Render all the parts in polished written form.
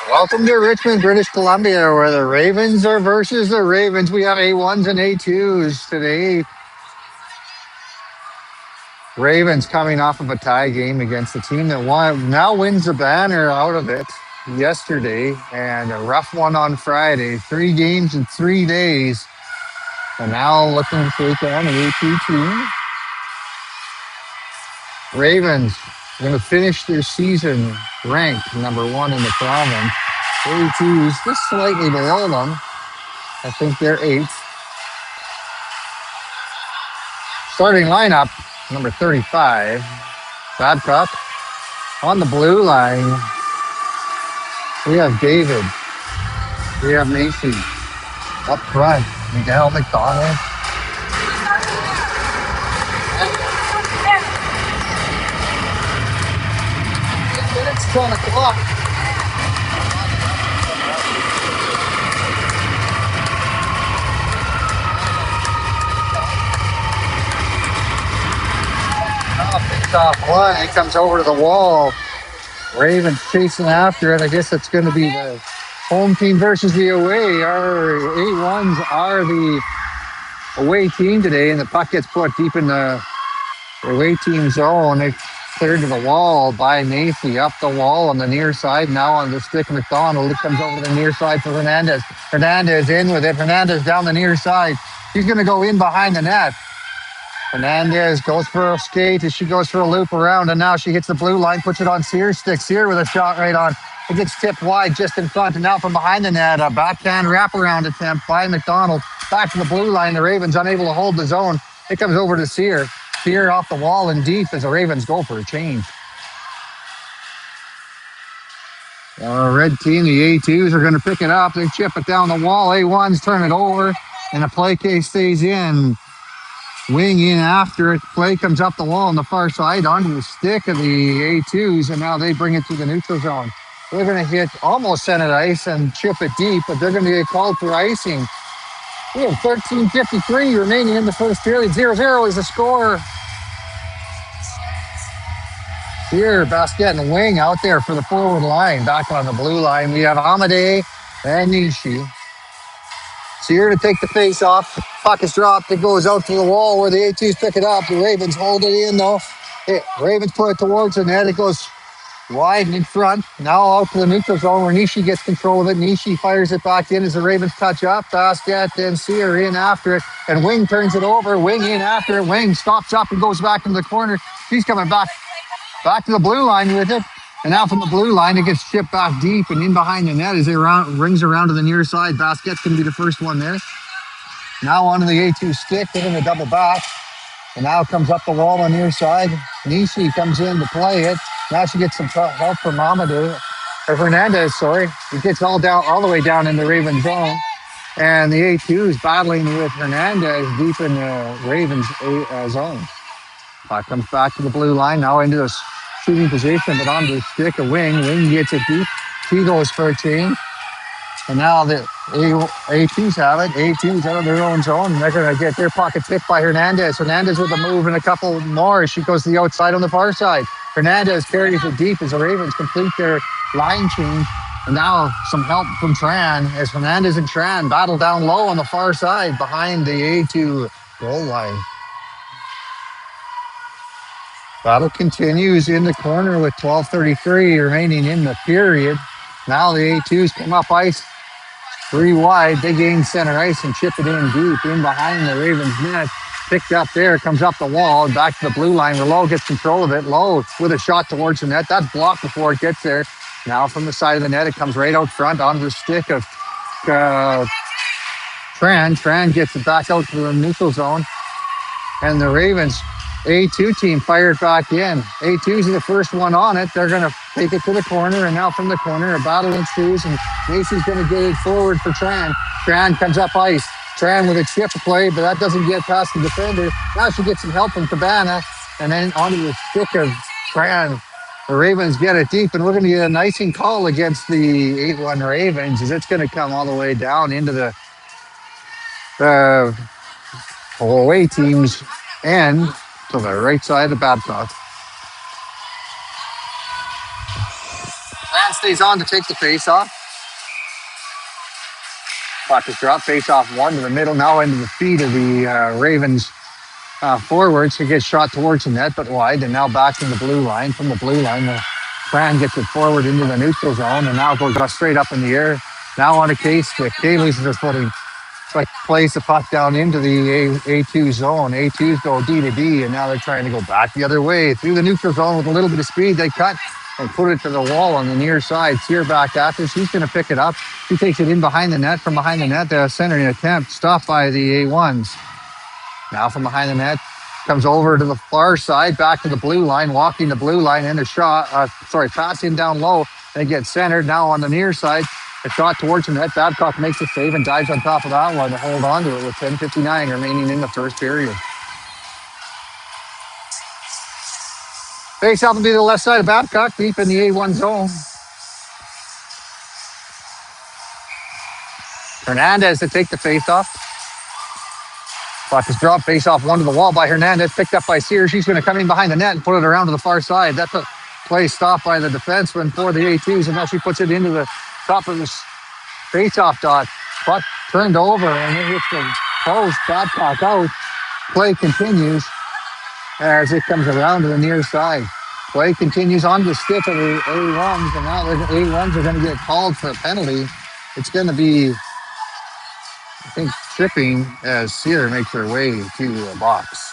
Welcome to Richmond, British Columbia, where the Ravens are versus the Ravens. We have A1s and A2s today. Ravens coming off of a tie game against the team that now wins the banner out of it yesterday, and a rough one on Friday. 3 games in 3 days, and now looking to take on an A2 team. Ravens going to finish their season ranked number 1 in the province. A2s just slightly below them. I think they're eighth. Starting lineup, number 35, Babcock. On the blue line, we have David. We have Macy. Up front, Miguel McDonald. It's 10 o'clock. Picks off one. It comes over to the wall. Ravens chasing after it. I guess it's going to be the home team versus the away. Our A1s are the away team today, and the puck gets put deep in the away team zone. It's cleared to the wall by Macy. Up the wall on the near side. Now on the stick, McDonald. It comes over to the near side for Hernandez. Hernandez in with it. Hernandez down the near side. He's going to go in behind the net. Hernandez goes for a skate as she goes for a loop around, and now she hits the blue line, puts it on Sears' stick. Sears with a shot right on. It gets tipped wide just in front, and now from behind the net, a backhand wraparound attempt by McDonald. Back to the blue line. The Ravens unable to hold the zone. It comes over to Sears. Sears off the wall and deep as the Ravens go for a change. Red team, the A2s are going to pick it up. They chip it down the wall. A1s turn it over, and the play case stays in. Wing in after it. Play comes up the wall on the far side onto the stick of the A2s, and now they bring it to the neutral zone. They're going to hit almost center ice and chip it deep, but they're going to get called for icing. We have 13:53 remaining in the first period. 0-0 is the score. Here, Basket and Wing out there for the forward line. Back on the blue line, we have Amade and Nishi. Sear to take the face off. Puck is dropped. It goes out to the wall where the A2s pick it up. The Ravens hold it in, though. Ravens put it towards the net. It goes wide in front. Now out to the neutral zone where Nishi gets control of it. Nishi fires it back in as the Ravens touch up. Basket and Sear in after it. And Wing turns it over. Wing in after it. Wing stops up and goes back into the corner. She's coming back to the blue line with it. And now from the blue line, it gets chipped back deep and in behind the net as it rings around to the near side. Basket's going to be the first one there. Now onto the A2 stick, hitting a double back. And now comes up the wall on the near side. Nishi comes in to play it. Now she gets some help from Hernandez, sorry. It gets all the way down in the Raven zone. And the A2 is battling with Hernandez deep in the Ravens zone. Puck comes back to the blue line, now into the shooting position, but onto the stick of Wing. Wing gets it deep. She goes for a change. And now the A2s have it. A2s out of their own zone. And they're going to get their pocket picked by Hernandez. Hernandez with a move and a couple more. She goes to the outside on the far side. Hernandez carries it deep as the Ravens complete their line change. And now some help from Tran as Hernandez and Tran battle down low on the far side behind the A2 goal line. Battle continues in the corner with 12:33 remaining in the period. Now the A2s come up ice 3 wide. They gain center ice and chip it in deep in behind the Ravens net. Picked up there, comes up the wall and back to the blue line where Lowe gets control of it. Lowe with a shot towards the net. That's blocked before it gets there. Now from the side of the net, it comes right out front onto the stick of Tran. Tran gets it back out to the neutral zone. And the Ravens A2 team fired back in. A2's the first one on it. They're going to take it to the corner, and now from the corner, a battle ensues, and Macy's going to get it forward for Tran. Tran comes up ice. Tran with a chip play, but that doesn't get past the defender. Now she gets some help from Cabana, and then onto the stick of Tran. The Ravens get it deep, and we're going to get an icing call against the 8-1 Ravens, as it's going to come all the way down into the away team's end. To the right side of Babcock. stays on to take the face off. Puck is dropped. Face off one to the middle. Now into the feet of the Ravens forwards. He gets shot towards the net, but wide. And now back in the blue line. From the blue line, the Fran gets it forward into the neutral zone, and now goes straight up in the air. Now on a case, Kay loses her footing. Like plays the puck down into the A2 zone. A2s go D to D, and now they're trying to go back the other way through the neutral zone with a little bit of speed. They cut and put it to the wall on the near side. Sear back after. She's going to pick it up. She takes it in behind the net. From behind the net, the centering attempt stopped by the A1s. Now from behind the net, comes over to the far side, back to the blue line, walking the blue line, and a shot. Pass in down low. They get centered. Now on the near side, a shot towards the net. Babcock makes a save and dives on top of that one to hold on to it with 10:59 remaining in the first period. Face off will be the left side of Babcock, deep in the A1 zone. Hernandez to take the face off. Puck is dropped, face off one to the wall by Hernandez, picked up by Sears. She's going to come in behind the net and put it around to the far side. That's a play stopped by the defenseman for the A2s, and now she puts it into the top of the face-off dot. Puck turned over, and it hits the post. Babcock out. Play continues as it comes around to the near side. Play continues on the stick of the A1s, and now the A1s are going to get called for a penalty. It's going to be, I think, tripping as Sear makes her way to the box.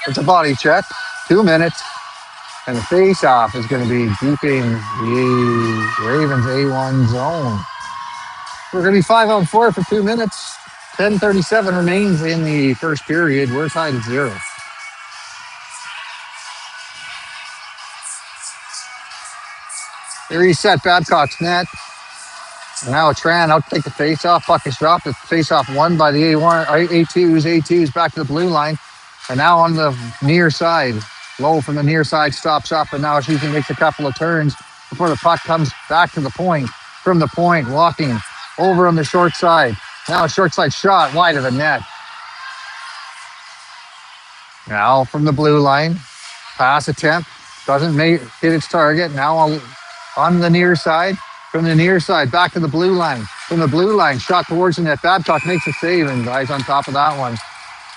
It's a body check. 2 minutes. And the face-off is going to be deep in the Ravens A1 zone. We're going to be 5-on-4 for 2 minutes. 10:37 remains in the first period. We're tied at 0. They reset Babcock's net. And now it's Tran out to take the face-off. Puck is dropped. The face-off won by the A2s. A2s back to the blue line. And now on the near side. Low from the near side, stops up, and now she can make a couple of turns before the puck comes back to the point. From the point, walking over on the short side. Now a short side shot wide of the net. Now from the blue line, pass attempt, doesn't hit its target. Now on the near side, from the near side, back to the blue line. From the blue line, shot towards the net. Babcock makes a save and dies on top of that one.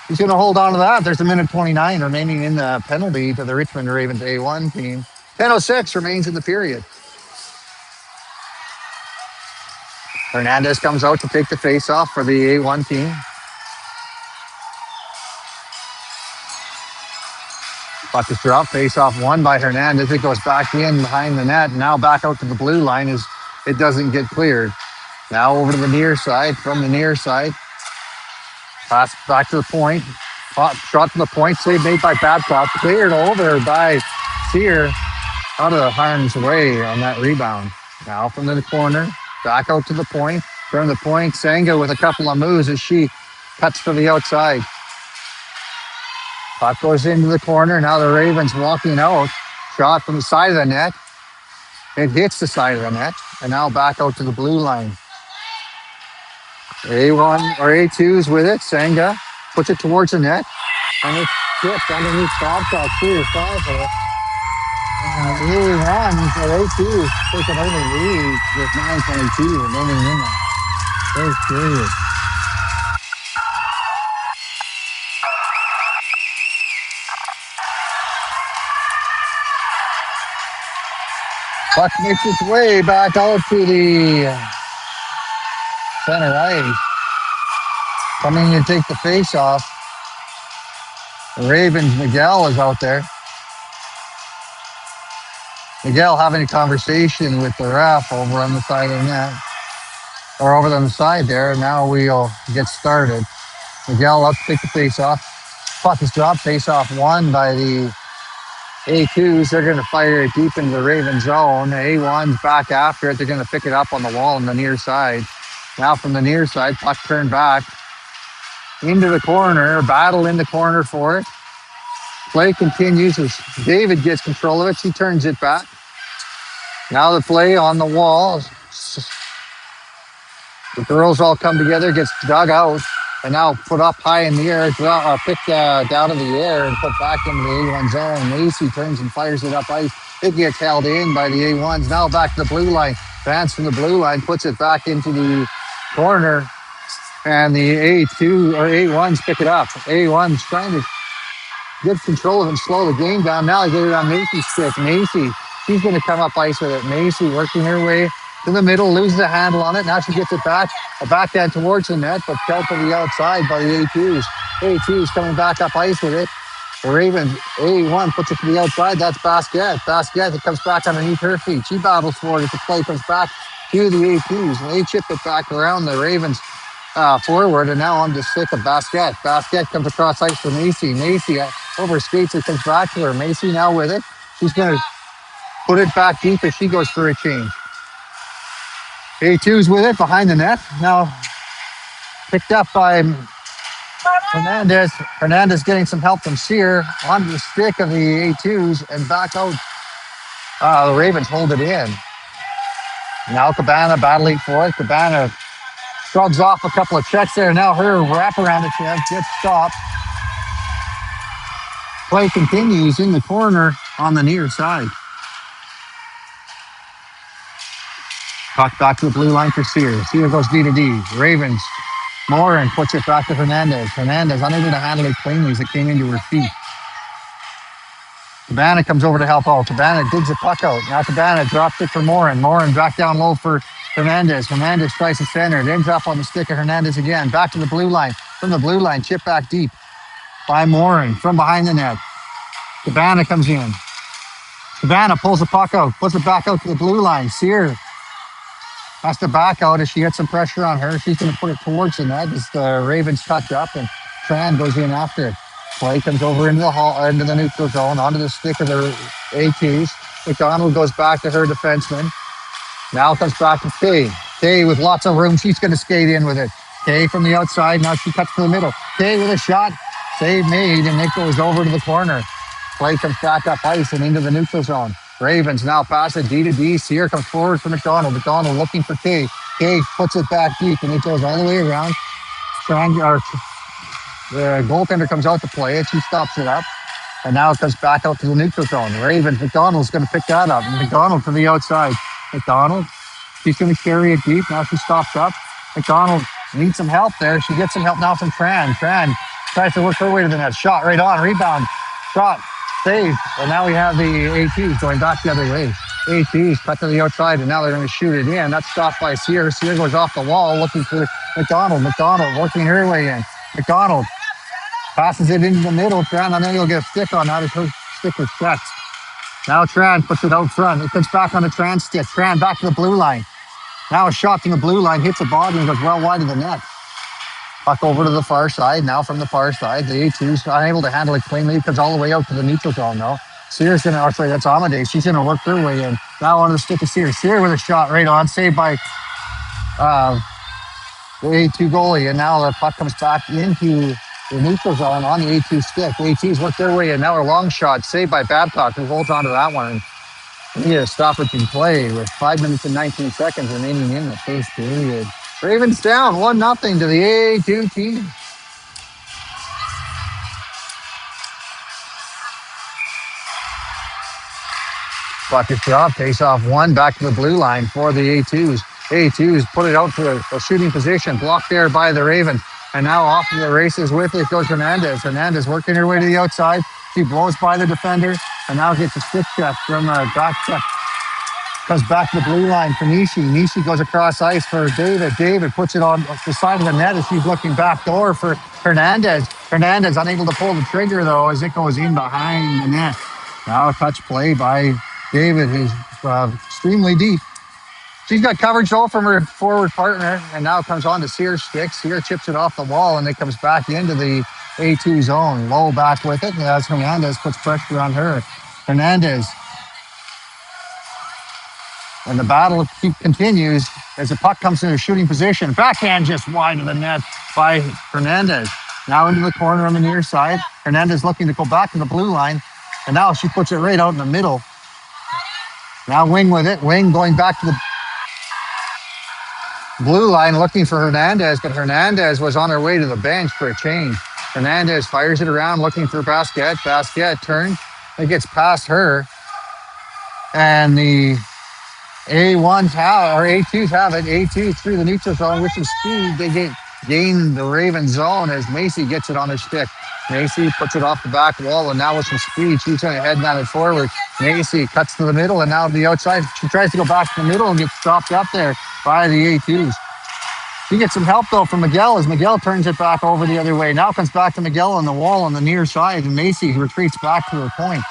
He's going to hold on to that. There's a minute 29 remaining in the penalty to the Richmond Ravens A1 team. 10:06 remains in the period. Hernandez comes out to take the face-off for the A1 team. Puck is dropped. Face-off won by Hernandez. It goes back in behind the net. Now back out to the blue line as it doesn't get cleared. Now over to the near side. From the near side. Pass back to the point. Shot to the point. Save made by Babcock. Cleared over by Sear. Out of harm's way on that rebound. Now from the corner. Back out to the point. From the point, Senga with a couple of moves as she cuts to the outside. Puck goes into the corner. Now the Ravens walking out. Shot from the side of the net. It hits the side of the net. And now back out to the blue line. A1 or A2's with it. Senga puts it towards the net. And it's tipped underneath Babcock. 3-5 and really runs at A2's taking over the lead with 9:22 remaining in the first period. Puck makes its way back out to the center ice. Coming to take the face off. The Ravens, Miguel is out there. Miguel having a conversation with the ref over on the side of the net. Or over on the side there. Now we'll get started. Miguel up to take the face off. Puck is dropped. Face off won by the A2s. They're going to fire it deep into the Raven zone. The A1's back after it. They're going to pick it up on the wall on the near side. Now from the near side, puck turned back into the corner. Battle in the corner for it. Play continues as David gets control of it. She turns it back. Now the play on the wall. The girls all come together, gets dug out and now put up high in the air, picked down in the air and put back into the A1 zone. Macy turns and fires it up ice. It gets held in by the A1s. Now back to the blue line. Vance from the blue line puts it back into the corner, and the A2 or A1s pick it up. A1's trying to get control of and slow the game down. Now they get it on Macy's stick. Macy, she's going to come up ice with it. Macy working her way to the middle, loses the handle on it. Now she gets it back, a backhand towards the net, but dealt to the outside by the A2s. A2s coming back up ice with it. The Ravens, A1 puts it to the outside. That's Basquet. Basquet, it comes back underneath her feet. She battles for it as the play comes back to the A2s. And they chip it back around the Ravens forward, and now on the stick of Basquet. Basquet comes across ice for Macy. Macy over skates, it comes back to her. Macy now with it. She's going to put it back deep as she goes for a change. A2's with it behind the net. Now picked up by Hernandez. Hernandez getting some help from Sear onto the stick of the A2s and back out. The Ravens hold it in. Now Cabana battling for it. Cabana shrugs off a couple of checks there. Now her wraparound attempt gets stopped. Play continues in the corner on the near side. Puck back to the blue line for Sear. Sear goes D to D. Ravens. Morin puts it back to Hernandez. Hernandez unable to handle it cleanly as it came into her feet. Cabana comes over to help out. Cabana digs the puck out. Now Cabana drops it for Morin. Morin back down low for Hernandez. Hernandez tries to center. It ends up on the stick of Hernandez again. Back to the blue line. From the blue line, chip back deep by Morin from behind the net. Cabana comes in. Cabana pulls the puck out, puts it back out to the blue line. Sear has to back out as she gets some pressure on her. She's going to put it towards the net as the Ravens touch up, and Tran goes in after it. Play comes over into the neutral zone, onto the stick of the A2s. McDonald goes back to her defenseman. Now comes back to Kay. Kay with lots of room. She's going to skate in with it. Kay from the outside. Now she cuts to the middle. Kay with a shot. Save made, and it goes over to the corner. Play comes back up ice and into the neutral zone. Ravens now pass it D to D. Sear comes forward for McDonald. McDonald looking for Kay. Kay puts it back deep, and it goes all the way around. The goaltender comes out to play it. She stops it up. And now it comes back out to the neutral zone. Ravens, McDonald's going to pick that up. McDonald from the outside. McDonald, she's going to carry it deep. Now she stops up. McDonald needs some help there. She gets some help now from Tran. Tran tries to work her way to the net. Shot right on. Rebound. Shot. Save. And now we have the ATs going back the other way. ATs cut to the outside, and now they're going to shoot it in. That's stopped by Sear. Sear goes off the wall looking for McDonald. McDonald working her way in. McDonald passes it into the middle. Tran, and then he'll get a stick on that as her stick was checked. Now Tran puts it out front. It comes back on the Tran stick. Tran back to the blue line. Now a shot from the blue line hits the bottom and goes well wide of the net. Puck over to the far side. Now from the far side, the A2's unable to handle it cleanly. It comes all the way out to the neutral zone now. Sear's going to, that's Amadeus. She's going to work her way in. Now on the stick of Sear. Sear with a shot right on. Saved by the A2 goalie. And now the puck comes back into the neutral zone on the A2 stick. The A2's work their way in. Now a long shot saved by Babcock, who holds on to that one. We need a stoppage in play with 5 minutes and 19 seconds remaining in the first period. Ravens down 1-0 to the A2 team. Puck is dropped. Face off one. Back to the blue line for the A2s. A2s put it out to a shooting position. Blocked there by the Ravens. And now off to the races with it goes Hernandez. Hernandez working her way to the outside. She blows by the defender. And now gets a stick check from a back check. Comes back to the blue line for Nishi. Nishi goes across ice for David. David puts it on the side of the net as she's looking back door for Hernandez. Hernandez unable to pull the trigger, though, as it goes in behind the net. Now a touch play by David, who's extremely deep. She's got coverage, though, from her forward partner, and now comes on to Sear's stick. Sear chips it off the wall, and it comes back into the A2 zone. Low back with it, and as Hernandez puts pressure on her. Hernandez. And the battle continues as the puck comes in a shooting position. Backhand just wide of the net by Hernandez. Now into the corner on the near side. Hernandez looking to go back to the blue line. And now she puts it right out in the middle. Now Wing with it. Wing going back to the blue line looking for Hernandez, but Hernandez was on her way to the bench for a change. Hernandez fires it around looking for Basquet. Basquet turns. It gets past her. And the A1s have, or A2s have it. A2 through the neutral zone with some speed. They gain the Raven zone as Macy gets it on her stick. Macy puts it off the back wall, and now with some speed, she's going to headman it forward. Macy cuts to the middle, and now to the outside. She tries to go back to the middle and gets stopped up there by the A2s. She gets some help, though, from Miguel as Miguel turns it back over the other way. Now comes back to Miguel on the wall on the near side, and Macy retreats back to her point.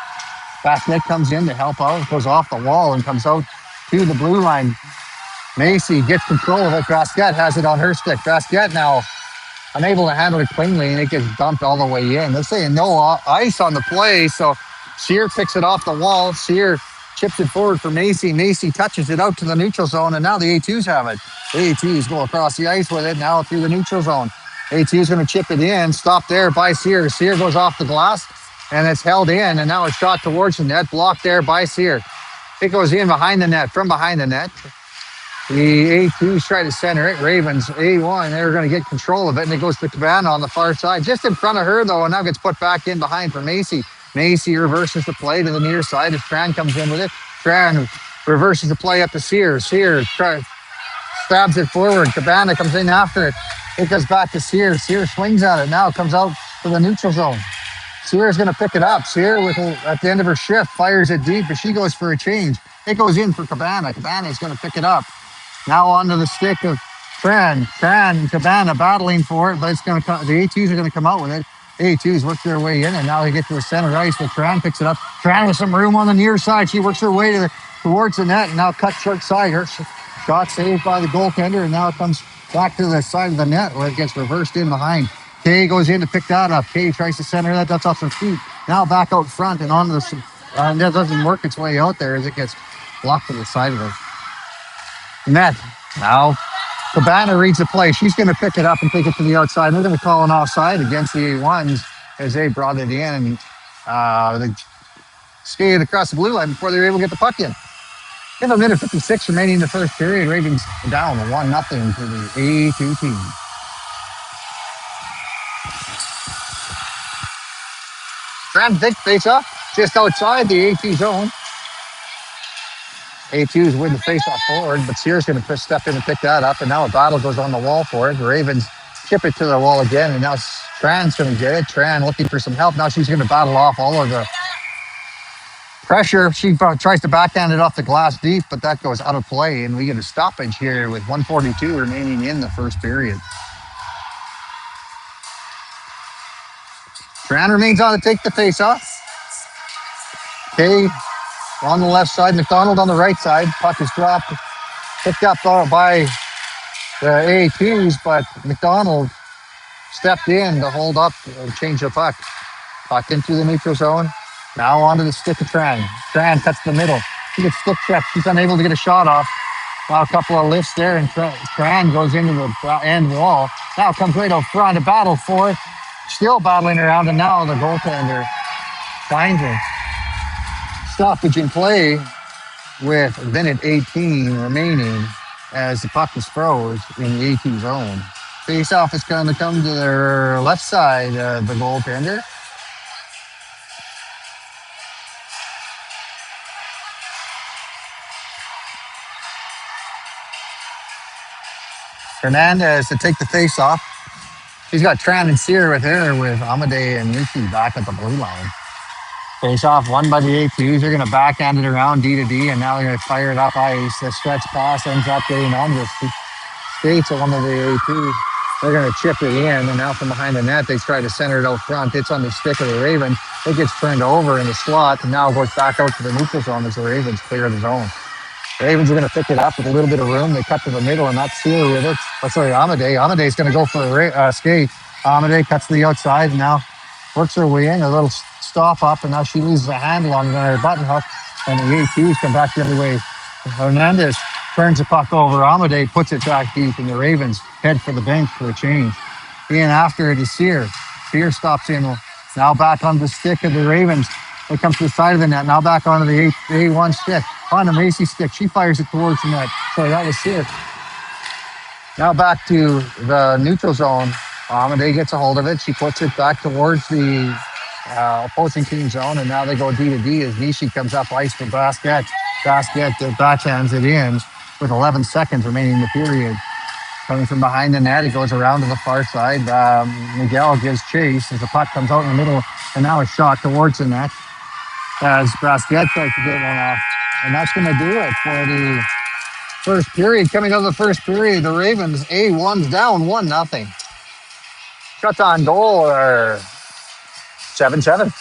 Basket comes in to help out, goes off the wall and comes out to the blue line. Macy gets control of it. Basket has it on her stick. Basket now unable to handle it cleanly, and it gets dumped all the way in. They're saying no ice on the play, so Sear picks it off the wall. Sear chips it forward for Macy. Macy touches it out to the neutral zone, and now the A2s have it. The A2s go across the ice with it now through the neutral zone. A2's going to chip it in. Stop there by Sear. Sear goes off the glass, and it's held in, and now it's shot towards the net, blocked there by Sear. It goes in behind the net, from behind the net. The A2s try to center it. Ravens, A1, they're going to get control of it, and it goes to Cabana on the far side. Just in front of her, though, and now gets put back in behind for Macy. Macy reverses the play to the near side as Tran comes in with it. Tran reverses the play up to Sear. Sear stabs it forward. Cabana comes in after it. It goes back to Sear. Sear swings at it. Now comes out to the neutral zone. Sear is going to pick it up. Sear, at the end of her shift, fires it deep, but she goes for a change. It goes in for Cabana. Cabana is going to pick it up. Now onto the stick of Tran. Tran and Cabana battling for it, but it's going to come. The A2s are going to come out with it. The A2s work their way in, and now they get to the center ice, but Tran picks it up. Tran with some room on the near side. She works her way towards the net, and now cut short side. Her shot saved by the goaltender, and now it comes back to the side of the net where it gets reversed in behind. Kay goes in to pick that up. Kay tries to center that. That's off her feet. Now back out front and onto the. That doesn't work its way out there as it gets blocked to the side of the net. Now Cabana reads the play. She's going to pick it up and take it to the outside. They're going to call an offside against the A1s as they brought it in and they skated across the blue line before they were able to get the puck in. In a minute 56 remaining in the first period, Ravens down 1-0 to the A2 team. Trying to take the face off just outside the A2 zone. A2's win the face-off forward, but Sears going to step in and pick that up, and now a battle goes on the wall for it. The Ravens chip it to the wall again, and now Tran's going to get it. Tran looking for some help. Now she's going to battle off all of the pressure. She tries to backhand it off the glass deep, but that goes out of play, and we get a stoppage here with 1:42 remaining in the first period. Tran remains on to take the face-off. Okay. On the left side, McDonald on the right side. Puck is dropped, picked up by the A2s, but McDonald stepped in to hold up and change the puck. Puck into the neutral zone. Now onto the stick of Tran. Tran cuts the middle. She gets stick checked. She's unable to get a shot off. Now a couple of lifts there, and Tran goes into the end wall. Now comes right out front, a battle for it. Still battling around, and now the goaltender finds her. Stoppage in play with minute 18 remaining as the puck is froze in the A2 zone. Face-off is going to come to their left side of the goaltender. Hernandez to take the face-off. She's got Tran and Sear with her, with Amade and Ricky back at the blue line. Face off won by the A2s. They're going to backhand it around D to D, and now they're going to fire it up ice. The stretch pass ends up getting on the skates of one of the A2s. They're going to chip it in, and now from behind the net, they try to center it out front. It's on the stick of the Ravens. It gets turned over in the slot, and now goes back out to the neutral zone as the Ravens clear the zone. The Ravens are going to pick it up with a little bit of room. They cut to the middle, and that's Sear with it. Amade. Amade's going to go for a skate. Amade cuts to the outside, and now works her way in, a little stop up, and now she loses the handle on her button hook, and the A2s come back the other way. Hernandez turns the puck over. Amade puts it back deep, and the Ravens head for the bench for a change. In after it is Sear. Sear stops in. Now back on the stick of the Ravens. It comes to the side of the net. Now back onto the A1 stick. On the Macy stick. She fires it towards the net. Sorry, that was Sear. Now back to the neutral zone. Amade gets a hold of it. She puts it back towards the opposing team zone, and now they go D to D as Nishi comes up ice for Basket. Basket backhands it in with 11 seconds remaining in the period. Coming from behind the net, it goes around to the far side. Miguel gives chase as the puck comes out in the middle, and now a shot towards the net as Basket tries to get one off. And that's going to do it for the first period. Coming out of the first period, the Ravens A1's down 1-0. Shots on goal are 7-7.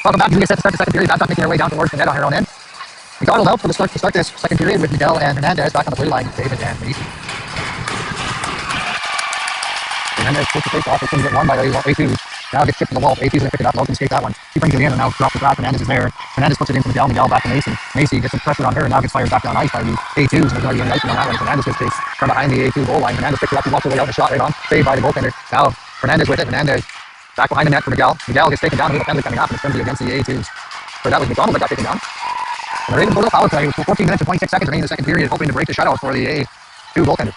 Welcome back. We get set to start the second period. Babcock making their way down towards the net on her own end. McDonald out for the start to start this second period with Miguel and Hernandez back on the blue line. David and Macy. Hernandez takes the face off. It's going to get won by A2. Now gets chipped to the wall. A2's going to pick it up. Logan skates that one. She brings it in and now drops the back. Hernandez is there. Hernandez puts it into Miguel. Miguel back to Macy. Macy gets some pressure on her and now gets fired back down ice by the A2s. And there's already an ice on that one. Hernandez gets chased from behind the A2 goal line. Hernandez picks it up. He walks away out the shot right on. Saved by the goaltender. Now Hernandez with it. Hernandez back behind the net for Miguel. Miguel gets taken down. We have a penalty coming up and it's going to be against the A2s. So that was McDonald that got taken down. And the Ravens go to power play with 14 minutes and 26 seconds remaining in the second period, hoping to break the shutout for the A2 goaltender.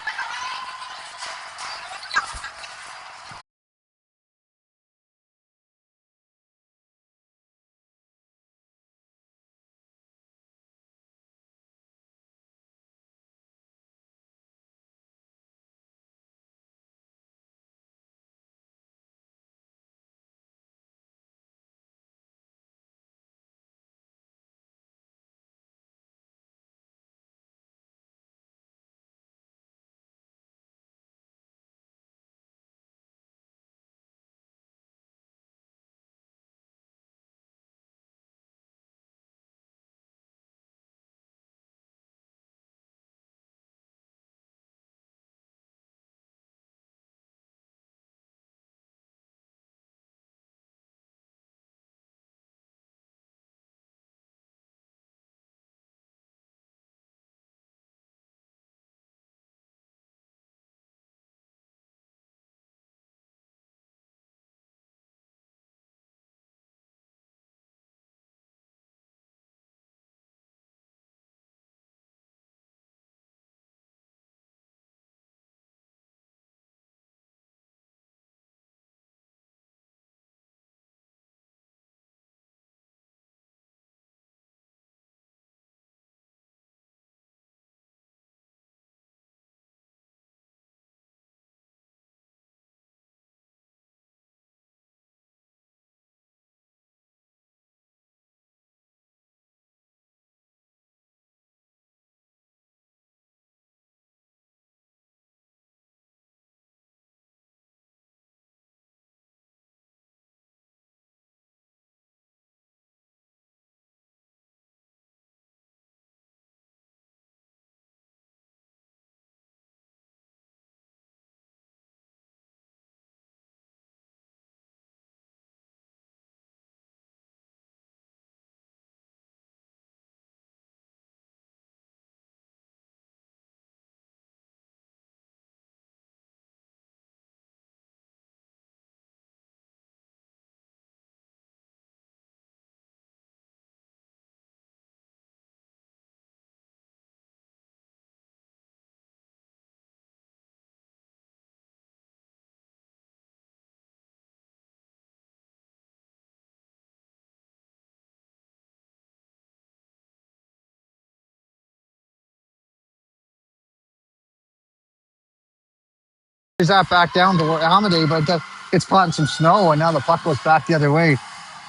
that back down to Amadei, but it's caught in some snow, and now the puck goes back the other way.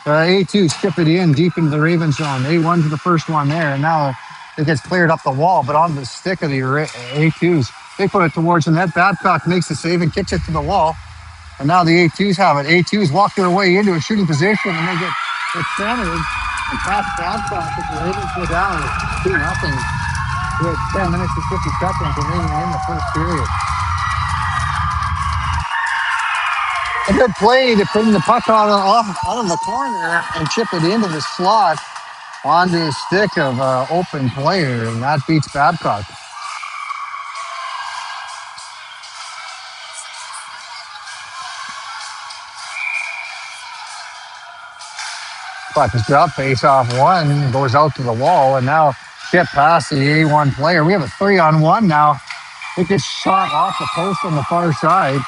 A2 skip it in deep into the Ravens zone. A1's the first one there, and now it gets cleared up the wall, but on the stick of the A2s. They put it towards the net. Babcock makes the save and kicks it to the wall. And now the A2s have it. A2s walk their way into a shooting position, and they get centered and pass Babcock. The Ravens go down 2-0 with 10 minutes and 50 seconds remaining in the first period. A good play to bring the puck out of the corner and chip it into the slot onto the stick of an open player, and that beats Babcock. Puck is dropped, face off one, goes out to the wall, and now chip past the A1 player. We have a 3-on-1 now. It gets shot off the post on the far side.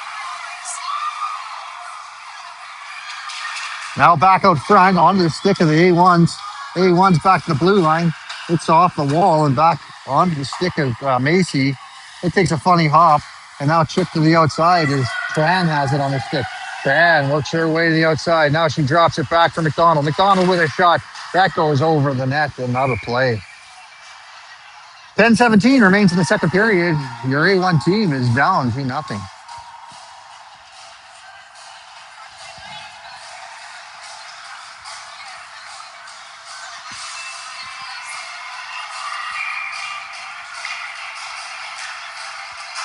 Now back out front onto the stick of the A1s. A1's back to the blue line. It's off the wall and back onto the stick of Macy. It takes a funny hop, and now chip to the outside as Tran has it on her stick. Tran works her way to the outside. Now she drops it back for McDonald. McDonald with a shot. That goes over the net and out of play. 10-17 remains in the second period. Your A1 team is down 2-0.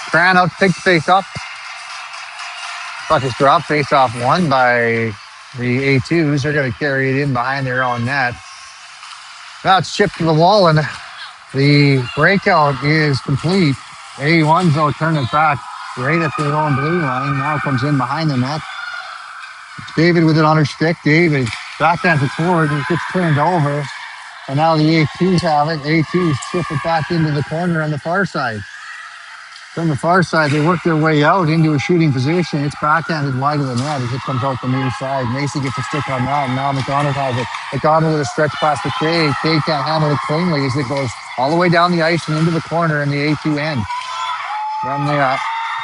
Tran out to take the face off. Puck is dropped. Face off one by the A2s. They're going to carry it in behind their own net. Now it's chipped to the wall, and the breakout is complete. A1's though turn it back right at their own blue line. Now it comes in behind the net. David with it on her stick. David backhands it forward. It gets turned over. And now the A2s have it. A2s chip it back into the corner on the far side. From the far side, they work their way out into a shooting position. It's backhanded wide of the net as it comes out the near side. Macy gets a stick on that, and now McDonald has it. McDonald with a stretch pass to Kay. Kay can't handle it cleanly as it goes all the way down the ice and into the corner in the A2 end. From the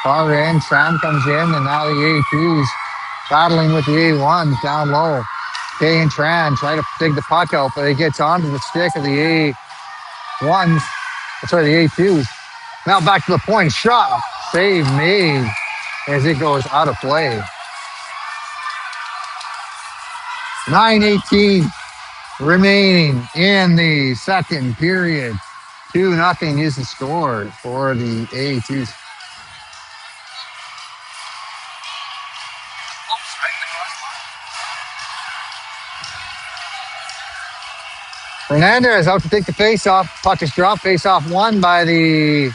far end, Tran comes in, and now the A2s battling with the A1s down low. Kay and Tran try to dig the puck out, but it gets onto the stick of the A1s. Sorry, the A2s. Now back to the point. Shot. Save made as it goes out of play. 9:18 remaining in the second period. 2-0 is the score for the A2s. Hernandez out to take the face off. Puck is dropped. Face off one by the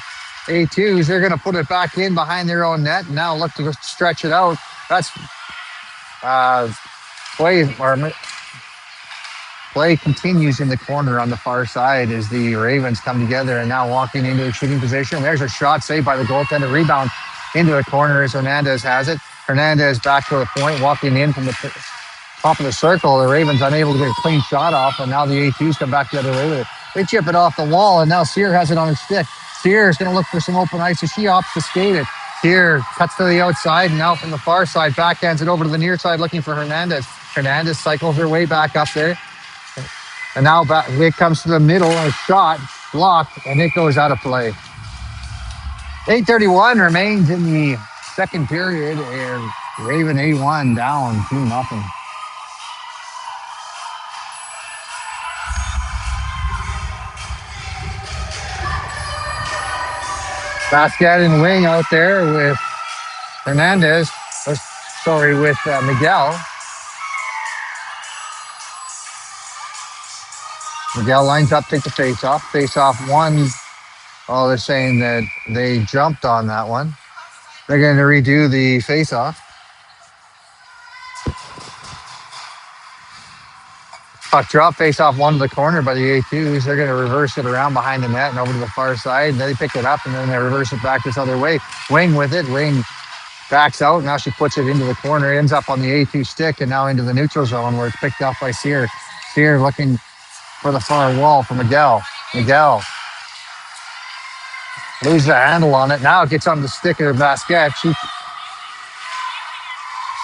A2s. They're going to put it back in behind their own net. Now look to stretch it out. That's play continues in the corner on the far side as the Ravens come together and now walking into a shooting position. There's a shot saved by the goaltender. Rebound into the corner as Hernandez has it. Hernandez back to the point, walking in from the top of the circle. The Ravens unable to get a clean shot off, and now the A2s come back the other way with it. They chip it off the wall, and now Sear has it on her stick. Sear is going to look for some open ice, and she opts to skate it. Sear cuts to the outside, and now from the far side, backhands it over to the near side looking for Hernandez. Hernandez cycles her way back up there. And now it comes to the middle, a shot, blocked, and it goes out of play. 8:31 remains in the second period, and Raven A1 down 2-0. Basquiat and wing out there with Hernandez. With Miguel. Miguel lines up, take the face off. Face off one. Oh, they're saying that they jumped on that one. They're going to redo the face off. Puck drop, face off one to the corner by the A2s. They're going to reverse it around behind the net and over to the far side. Then they pick it up and then they reverse it back this other way. Wing with it. Wing backs out. Now she puts it into the corner. It ends up on the A2 stick and now into the neutral zone where it's picked up by Sear. Sear looking for the far wall for Miguel. Miguel loses the handle on it. Now it gets on the stick of Basquiat. She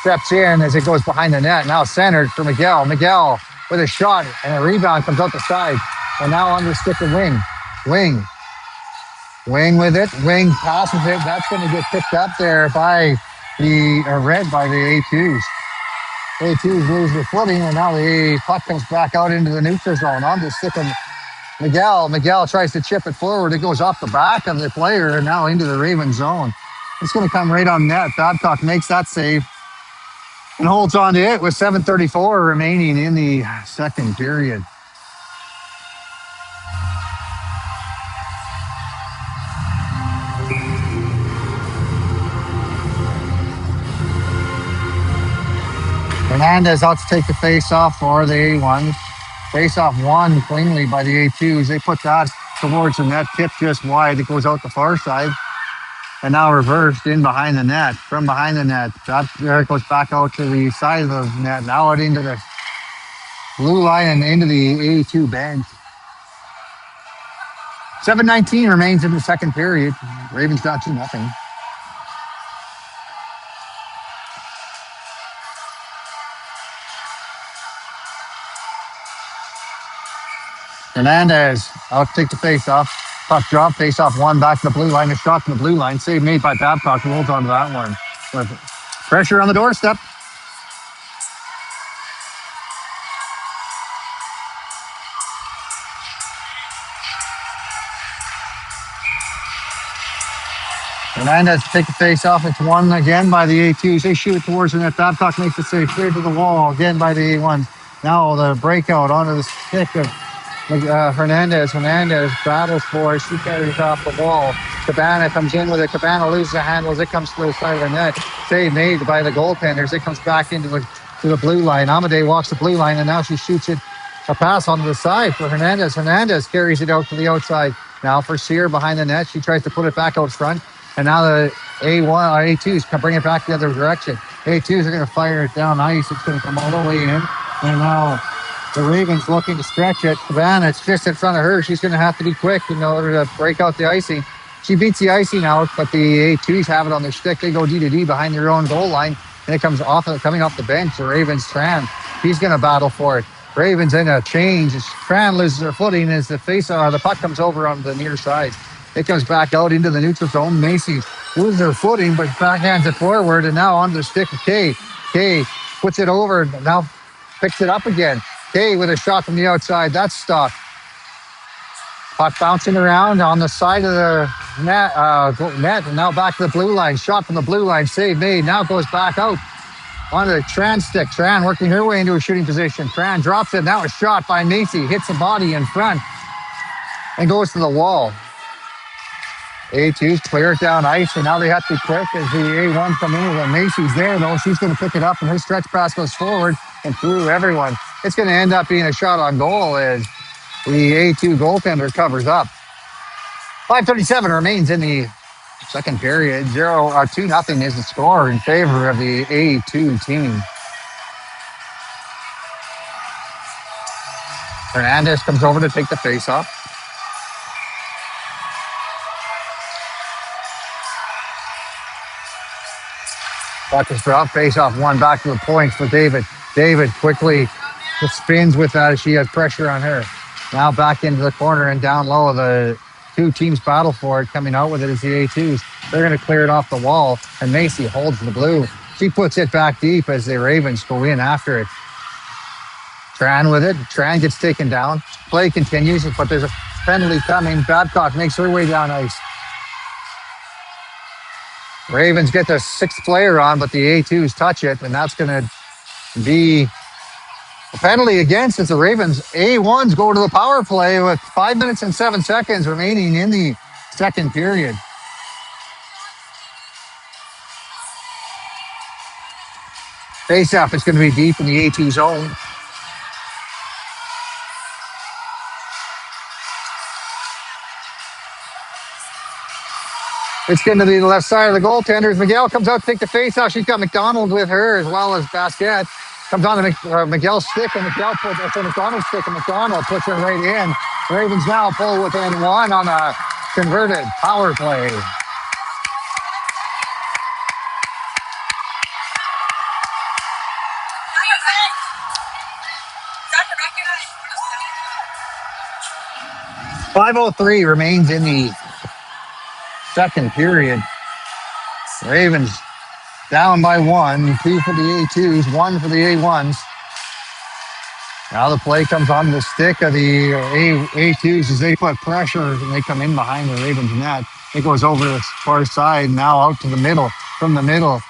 steps in as it goes behind the net. Now centered for Miguel. Miguel with a shot and a rebound comes out the side. And now on the stick of Wing. Wing. Wing with it. Wing passes it. That's going to get picked up there by read by the A2s. A2s lose their footing, and now the puck comes back out into the neutral zone. On the stick of Miguel. Miguel tries to chip it forward. It goes off the back of the player and now into the Raven zone. It's going to come right on net. Babcock makes that save and holds on to it with 7:34 remaining in the second period. Hernandez out to take the face-off for the A1s. Face-off won cleanly by the A2s. They put that towards the net, tip just wide. It goes out the far side. And now reversed in behind the net, from behind the net. There it goes back out to the side of the net, now out into the blue line and into the A2 bench. 7:19 remains in the second period. Ravens down 2-0. Hernandez out to take the face-off. Puck drop, face-off one, back to the blue line. A shot from the blue line. Save made by Babcock, who holds on to that one. With pressure on the doorstep. Hernandez to take the face-off. It's won again by the A2s. They shoot it towards the net. Babcock makes the save. Cleared to the wall again by the A1s. Now the breakout onto the stick of Hernandez. Hernandez battles for it. She carries off the wall. Cabana comes in with it. Cabana loses the handle as it comes to the side of the net. Save made by the goaltenders. It comes back into the blue line. Amade walks the blue line, and now she shoots it. A pass onto the side for Hernandez. Hernandez carries it out to the outside. Now for Sear behind the net. She tries to put it back out front. And now the A2s can bring it back the other direction. A2s are going to fire it down ice. It's going to come all the way in. And now the Ravens looking to stretch it. Cabana, it's just in front of her. She's going to have to be quick in order to break out the icing. She beats the icing out, but the A2s have it on their stick. They go D-to-D behind their own goal line, and it comes coming off the bench. The Ravens, Tran, he's going to battle for it. Ravens in a change. Tran loses her footing as the puck comes over on the near side. It comes back out into the neutral zone. Macy loses her footing, but backhands it forward, and now on the stick of Kay. Kay puts it over, now picks it up again. Kay with a shot from the outside. That's stopped. Puck bouncing around on the side of the net, and now back to the blue line. Shot from the blue line. Save made. Now goes back out onto the Tran stick. Tran working her way into a shooting position. Tran drops it. Now a shot by Macy. Hits the body in front and goes to the wall. A2s clear it down ice, and now they have to be quick as the A1 come in. And Macy's there, though. She's going to pick it up, and her stretch pass goes forward and through everyone. It's going to end up being a shot on goal as the A2 goaltender covers up. 5:37 remains in the second period. 2-0 is the score in favor of the A2 team. Hernandez comes over to take the face-off. Puck is dropped, face-off one, back to the point for David. David quickly spins with that as she has pressure on her. Now back into the corner and down low. The two teams battle for it. Coming out with it is the A2s. They're going to clear it off the wall, and Macy holds the blue. She puts it back deep as the Ravens go in after it. Tran with it. Tran gets taken down. Play continues, but there's a penalty coming. Babcock makes her way down ice. Ravens get their sixth player on, but the A2s touch it, and that's going to be a penalty against as the Ravens A1s go to the power play with 5 minutes and 7 seconds remaining in the second period. Face-off is going to be deep in the A2 zone. It's going to be the left side of the goaltenders. Miguel comes out to take the face-off. She's got McDonald with her as well as Basquette. Comes on to Miguel's stick, and Miguel puts it to McDonald's stick, and McDonald puts her right in. Ravens now pull within one on a converted power play. 5:03 remains in the second period. Ravens down by one, two for the A2s, one for the A1s. Now the play comes on the stick of the A2s as they put pressure and they come in behind the Ravens net. It goes over to the far side, now out to the middle. From the middle,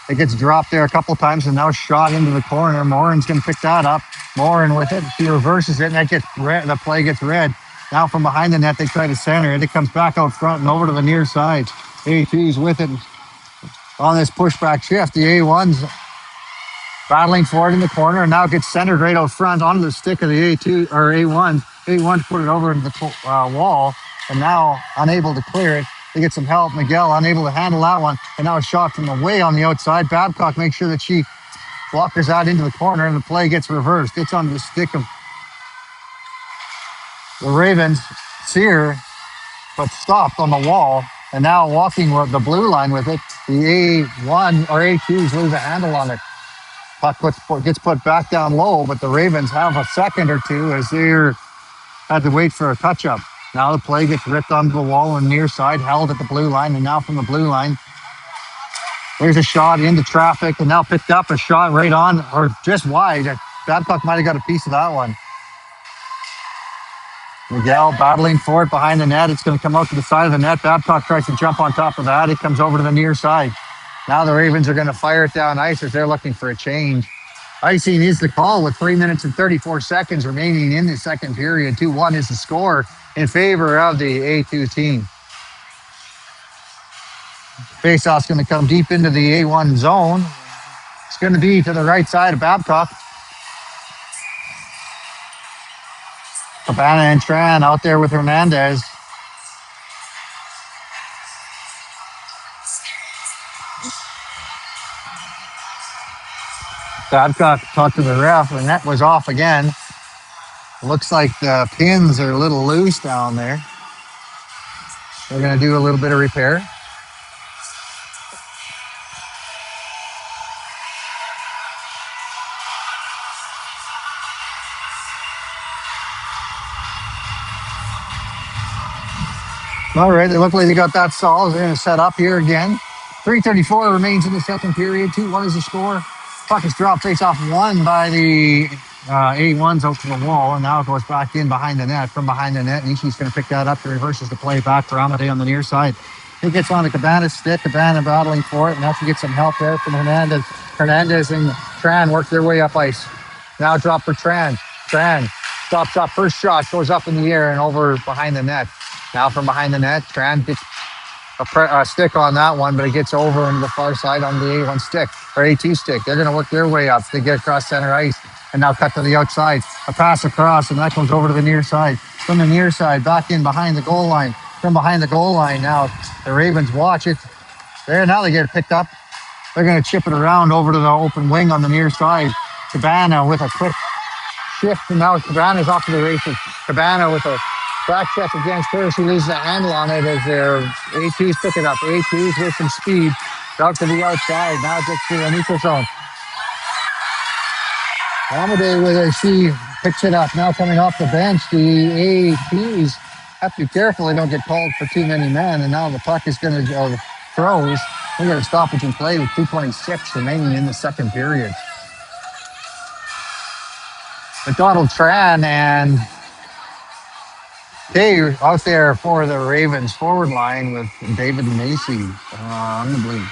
it gets dropped there a couple times and now shot into the corner. Morin's going to pick that up. Morin with it. He reverses it and that gets red. The play gets red. Now from behind the net, they try to center it. It comes back out front and over to the near side. A2's with it on this pushback shift. The A1's battling for it in the corner and now gets centered right out front onto the stick of the A2 or A1. A1's put it over into the wall and now unable to clear it. They get some help. Miguel unable to handle that one. And now a shot from away on the outside. Babcock makes sure that she blockers out into the corner and the play gets reversed. Gets on the stick of the Ravens. Sear, but stopped on the wall. And now walking with the blue line with it. The A1 or A2s lose a handle on it. Puck gets put back down low, but the Ravens have a second or two as they had to wait for a touch-up. Now the play gets ripped onto the wall on the near side, held at the blue line, and now from the blue line, there's a shot into traffic, and now picked up a shot right on, or just wide. Babcock might have got a piece of that one. Miguel battling for it behind the net. It's going to come out to the side of the net. Babcock tries to jump on top of that. It comes over to the near side. Now the Ravens are going to fire it down ice as they're looking for a change. Icing is the call with 3 minutes and 34 seconds remaining in the second period. 2-1 is the score in favor of the A2 team. Faceoff's going to come deep into the A1 zone. It's going to be to the right side of Babcock. Cabana and Tran out there with Hernandez. Babcock talked to the ref, and that was off again. Looks like the pins are a little loose down there. They're going to do a little bit of repair. All right, they look like they got that solved. They're going to set up here again. 3:34 remains in the second period. 2-1 is the score. Puck is dropped. Face off one by the A1s out to the wall, and now it goes back in behind the net. From behind the net, Nishi's going to pick that up and reverses the play back for Amade on the near side. He gets on the Cabana's stick. Cabana battling for it, and now she gets some help there from Hernandez. Hernandez and Tran work their way up ice. Now drop for Tran. Tran stops up. First shot goes up in the air and over behind the net. Now from behind the net, Tran gets a stick on that one, but it gets over into the far side on the A1 stick, or A2 stick. They're going to work their way up. They get across center ice and now cut to the outside. A pass across, and that comes over to the near side. From the near side, back in behind the goal line. From behind the goal line now, the Ravens watch it. There, now they get it picked up. They're going to chip it around over to the open wing on the near side. Cabana with a quick shift, and now Cabana's off to the races. Cabana with a back check against her. She loses the handle on it as their A2s pick it up. A2s with some speed out to the outside. Now it gets to the neutral zone. Amade with it. She picks it up. Now coming off the bench, the APs have to be careful they don't get called for too many men. And now the puck is going to go throws. We're going to stop it and play with 2:26 remaining in the second period. McDonald Tran and Kay out there for the Ravens forward line with David Macy on the blue.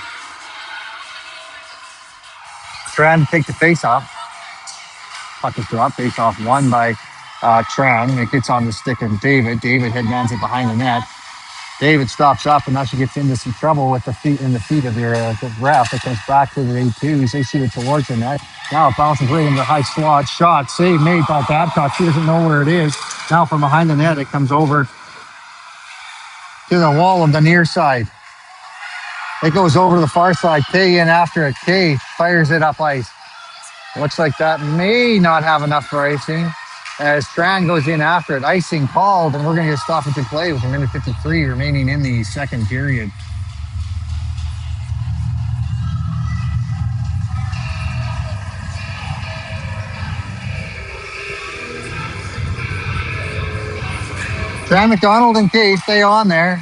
Tran to take the face off. Puck is dropped. Face off won by Tran. It gets on the stick of David. David headmans it behind the net. David stops up, and now she gets into some trouble with the feet of the ref. It comes back to the A2s. They shoot it towards the net. Now it bounces right into the high slot. Shot, save made by Babcock. She doesn't know where it is. Now from behind the net, it comes over to the wall of the near side. It goes over to the far side. Kay in after it. Kay fires it up ice. Looks like that may not have enough for icing as Tran goes in after it. Icing called, and we're going to get stoppage in play with 1:53 remaining in the second period. Grant McDonald and Kay stay on there.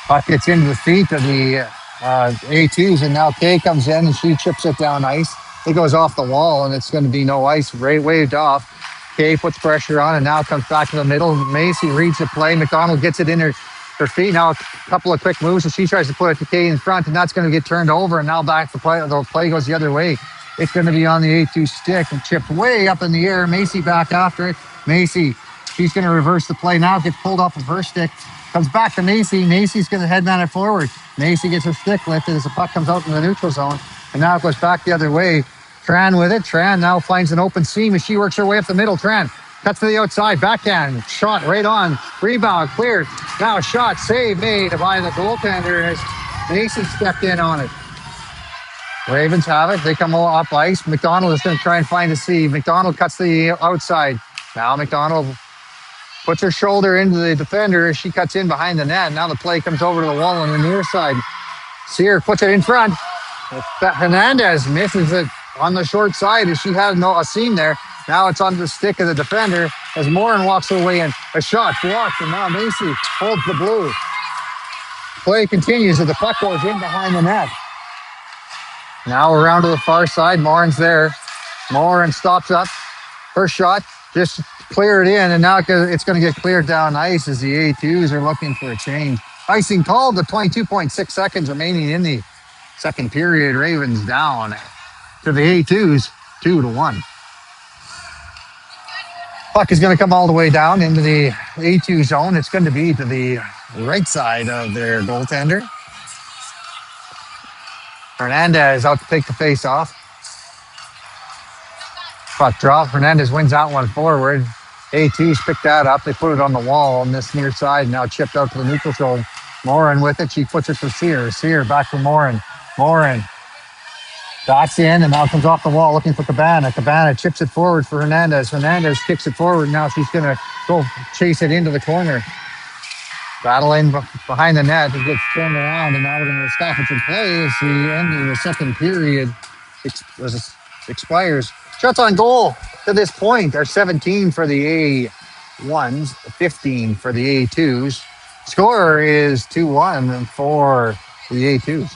Puck gets into the feet of the A2s, and now Kay comes in and she chips it down ice. It goes off the wall, and it's going to be no ice. Waved off. Kay puts pressure on, and now comes back to the middle. Macy reads the play. McDonald gets it in her feet. Now a couple of quick moves, and she tries to put it to Kay in front, and that's going to get turned over. And now back the play goes the other way. It's going to be on the A2 stick and chipped way up in the air. Macy back after it. Macy, she's going to reverse the play now. Gets pulled off of her stick. Comes back to Macy. Macy's going to headman it forward. Macy gets her stick lifted as the puck comes out in the neutral zone. And now it goes back the other way. Tran with it. Tran now finds an open seam as she works her way up the middle. Tran cuts to the outside. Backhand. Shot right on. Rebound. Cleared. Now a shot. Save made by the goaltender as Macy stepped in on it. Ravens have it. They come up ice. McDonald is going to try and find a seam. McDonald cuts to the outside. Now McDonald puts her shoulder into the defender as she cuts in behind the net. Now the play comes over to the wall on the near side. Sear puts it in front. Hernandez misses it on the short side as she had a seam there. Now it's on the stick of the defender as Morin walks away and a shot blocked. And now Macy holds the blue. Play continues as the puck goes in behind the net. Now around to the far side. Morin's there. Morin stops up. Her shot just cleared in, and now it's going to get cleared down ice as the A2s are looking for a change. Icing called with 22.6 seconds remaining in the second period. Ravens down to the A2s 2-1. Puck is going to come all the way down into the A2 zone. It's going to be to the right side of their goaltender. Hernandez out to take the face off. Puck drop. Hernandez wins that one forward. A2s pick that up. They put it on the wall on this near side. Now chipped out to the neutral zone. Morin with it. She puts it to Sear. Sear back to Morin. Morin backs in and now comes off the wall looking for Cabana. Cabana chips it forward for Hernandez. Hernandez kicks it forward. Now she's going to go chase it into the corner. Battling behind the net. It gets turned around, and now we're going to stop it from play as the end of the second period expires. Shots on goal to this point are 17 for the A1s, 15 for the A2s. Score is 2-1 for the A2s.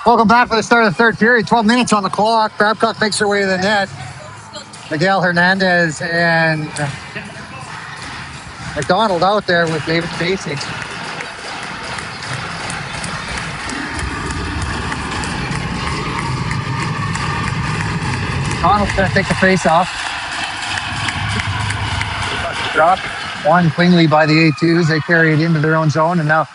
Welcome back for the start of the third period. 12 minutes on the clock. Babcock makes her way to the net. Miguel Hernandez and McDonald out there with David Stacey. McDonald's going to take the face off. Drop. One cleanly by the A2s. They carry it into their own zone and now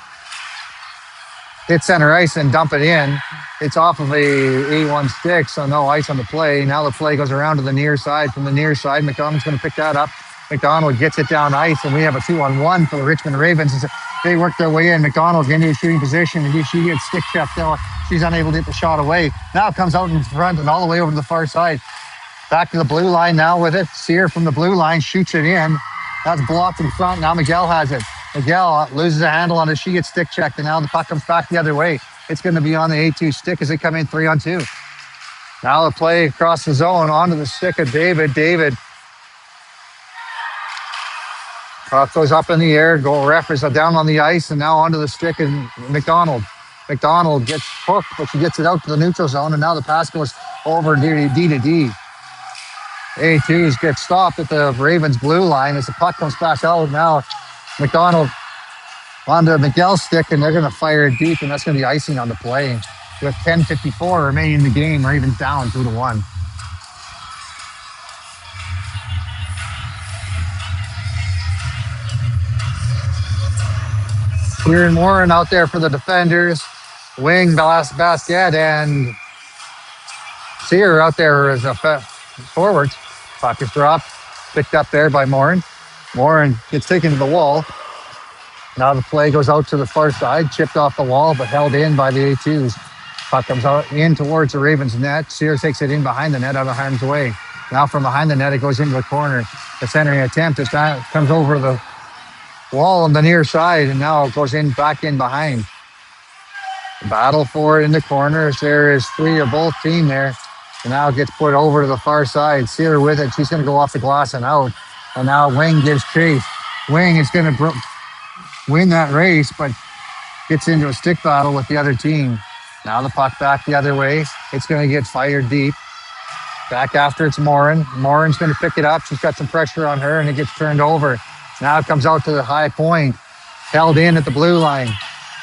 hit center ice and dump it in. It's off of a A1 stick, so no ice on the play. Now the play goes around to the near side. From the near side, McDonald's going to pick that up. McDonald gets it down ice, and we have a 2-on-1 for the Richmond Ravens. They work their way in. McDonald's into a shooting position, and she gets stick checked out. She's unable to get the shot away. Now it comes out in front and all the way over to the far side. Back to the blue line now with it. Sear from the blue line shoots it in. That's blocked in front. Now Miguel has it. Miguel loses a handle on it. She gets stick checked, and now the puck comes back the other way. It's going to be on the A2 stick as they come in 3-on-2. Now the play across the zone onto the stick of David. David. Puck goes up in the air. Goal ref is down on the ice, and now onto the stick and McDonald. McDonald gets hooked, but she gets it out to the neutral zone, and now the pass goes over D to D. A2s get stopped at the Ravens blue line as the puck comes back out. Now McDonald onto Miguel's stick, and they're going to fire it deep, and that's going to be icing on the play. With 10:54 remaining in the game, Ravens down 2-1. Kieran Warren out there for the defenders. Wing, Basket, and Sear out there as a forward. Puck is dropped, picked up there by Morin. Morin gets taken to the wall. Now the play goes out to the far side, chipped off the wall, but held in by the A2s. Puck comes out in towards the Ravens net. Sear takes it in behind the net out of harm's way. Now from behind the net, it goes into the corner. The centering attempt is comes over the wall on the near side, and now it goes in back in behind. The battle for it in the corners. There is three of both team there. And now it gets put over to the far side. Sear with it. She's going to go off the glass and out. And now Wing gives chase. Wing is going to win that race, but gets into a stick battle with the other team. Now the puck back the other way. It's going to get fired deep. Back after it's Morin. Morin's going to pick it up. She's got some pressure on her, and it gets turned over. Now it comes out to the high point. Held in at the blue line.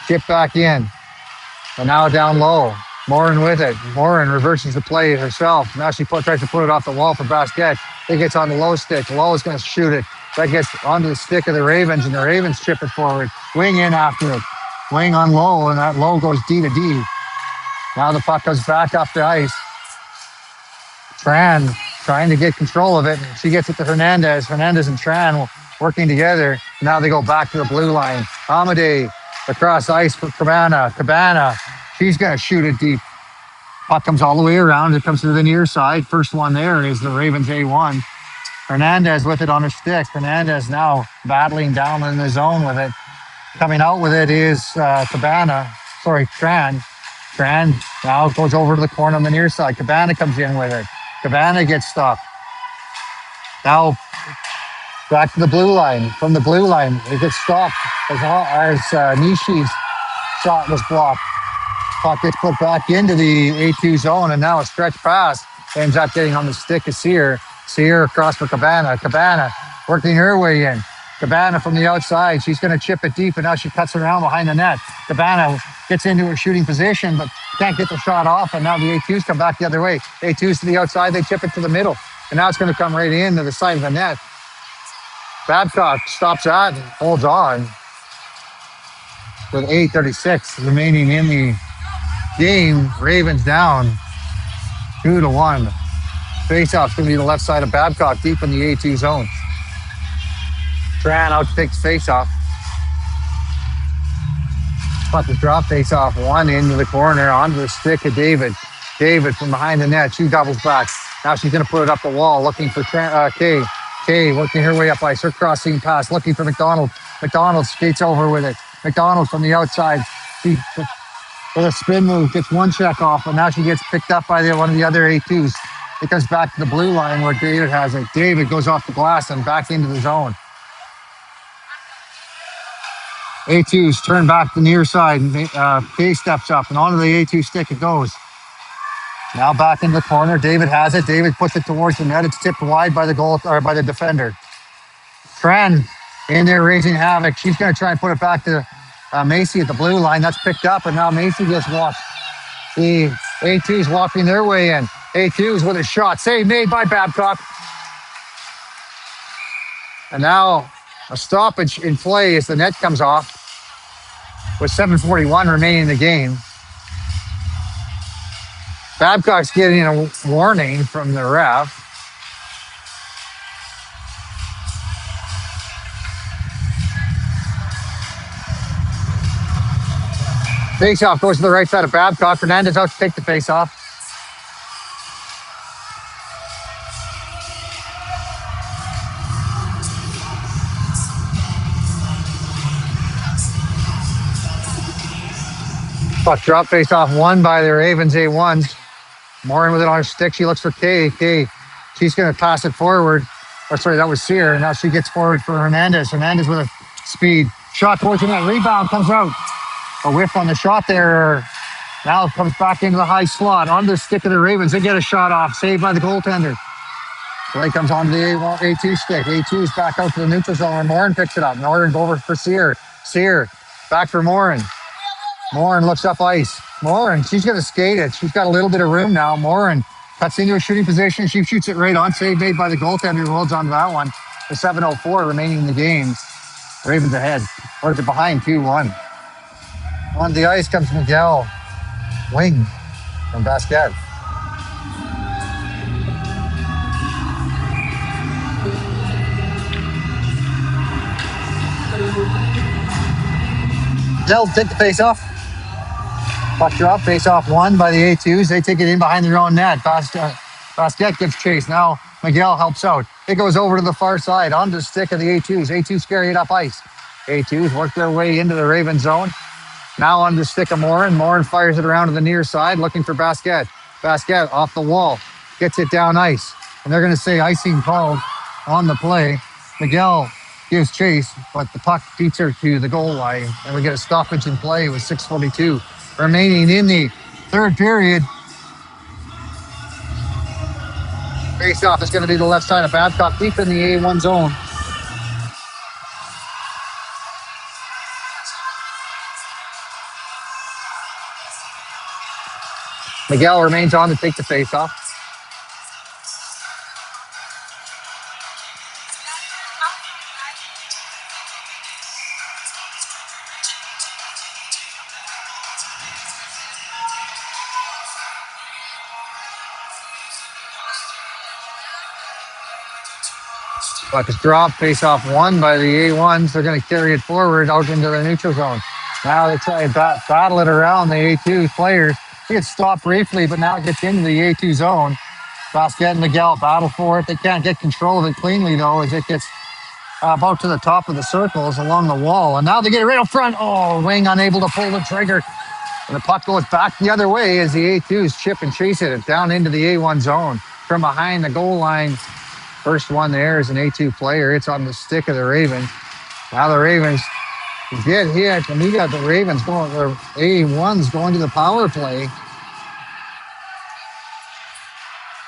Chipped back in. And now down low. Morin with it. Morin reverses the play herself. Now she tries to put it off the wall for Basket. It gets on the low stick. Low is going to shoot it. That gets onto the stick of the Ravens, and the Ravens chip it forward. Wing in after it. Wing on low, and that low goes D to D. Now the puck goes back up the ice. Tran trying to get control of it. She gets it to Hernandez. Hernandez and Tran working together. Now they go back to the blue line. Amadei across ice for Cabana. Cabana, she's going to shoot it deep. Puck comes all the way around. It comes to the near side. First one there is the Ravens A1. Hernandez with it on her stick. Hernandez now battling down in the zone with it. Coming out with it is Tran. Tran now goes over to the corner on the near side. Cabana comes in with it. Cabana gets stopped. Now back to the blue line. From the blue line, it gets stopped as Nishi's shot was blocked. Puck gets put back into the A2 zone, and now a stretch pass ends up getting on the stick of Sear. Sear across for Cabana. Cabana working her way in. Cabana from the outside. She's going to chip it deep, and now she cuts around behind the net. Cabana gets into her shooting position, but can't get the shot off, and now the A2s come back the other way. A2s to the outside. They chip it to the middle, and now it's going to come right into the side of the net. Babcock stops that and holds on with 8:36 remaining in the game. Ravens down 2-1. Face-off's going to be the left side of Babcock, deep in the A2 zone. Tran out takes face-off. Puck is dropped, face-off one into the corner, onto the stick of David. David from behind the net, she doubles back. Now she's going to put it up the wall, looking for Kay. Kay working her way up ice, her crossing pass, looking for McDonald. McDonald skates over with it. McDonald from the outside. She, with a spin move, gets one check off, and now she gets picked up by one of the other A2s. It comes back to the blue line where David has it. David goes off the glass and back into the zone. A2s turn back to the near side, and Kay steps up, and onto the A2 stick it goes. Now back into the corner. David has it. David puts it towards the net. It's tipped wide by the defender. Tran in there raising havoc. She's going to try and put it back to Macy at the blue line. That's picked up, and now Macy just walks. The A2s walking their way in. A2s with a shot. Save made by Babcock. And now a stoppage in play as the net comes off with 7:41 remaining in the game. Babcock's getting a warning from the ref. Face off goes to the right side of Babcock. Hernandez out to take the face off. Puck drop, face off won by the Ravens A1s. Morin with it on her stick. She looks for Kay. Kay, she's going to pass it forward. Oh, sorry, that was Sear. Now she gets forward for Hernandez. Hernandez with a speed. Shot towards the net. Rebound comes out. A whiff on the shot there. Now it comes back into the high slot. On the stick of the Ravens. They get a shot off. Saved by the goaltender. Play comes onto the A2 stick. A2 is back out to the neutral zone. Morin picks it up. Morin go over for Sear. Sear back for Morin. Morin looks up ice. Morin, she's going to skate it. She's got a little bit of room now. Morin cuts into a shooting position. She shoots it right on. Save made by the goaltender who holds on to that one. The 7:04 remaining in the game. Ravens ahead. Or is it behind 2-1? On the ice comes Miguel. Wing from Basket. They'll take the face off. Puck drop, face off won by the A2s. They take it in behind their own net. Basket gives chase. Now Miguel helps out. It goes over to the far side onto the stick of the A2s. A2s carry it up ice. A2s work their way into the Raven zone. Now on the stick of Morin. Morin fires it around to the near side looking for Basket. Basket off the wall. Gets it down ice. And they're going to say icing called on the play. Miguel gives chase, but the puck beats her to the goal line. And we get a stoppage in play with 6:42 remaining in the third period. Face-off is going to be the left side of Babcock, deep in the A1 zone. Miguel remains on to take the face-off. Puck is dropped, face-off won by the A1s. They're going to carry it forward out into the neutral zone. Now they try to battle it around the A2 players. It gets stopped briefly, but now it gets into the A2 zone. Basket and Miguel battle for it. They can't get control of it cleanly, though, as it gets about to the top of the circles along the wall. And now they get it right up front. Oh, Wing unable to pull the trigger. And the puck goes back the other way as the A2s chip and chase it down into the A1 zone from behind the goal line. First one there is an A2 player. It's on the stick of the Ravens. Now the Ravens get hit, and we got the Ravens going, or A1's going to the power play.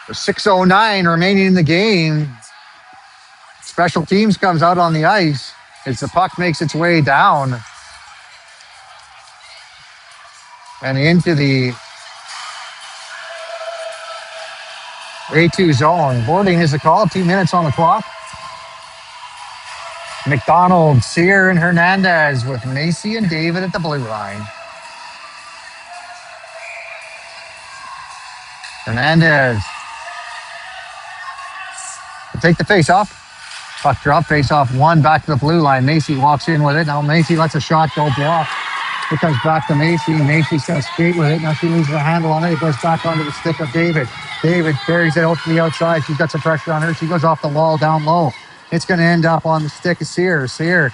For 6:09 remaining in the game. Special teams comes out on the ice as the puck makes its way down and into the A2 zone. Boarding is the call. 2 minutes on the clock. McDonald, Sear, and Hernandez with Macy and David at the blue line. Hernandez. Take the face off. Puck drop, face off one, back to the blue line. Macy walks in with it. Now Macy lets a shot go block. It comes back to Macy. Macy's going to skate with it. Now she loses the handle on it. It goes back onto the stick of David. David carries it out to the outside. She's got some pressure on her. She goes off the wall down low. It's going to end up on the stick of Sear. Sear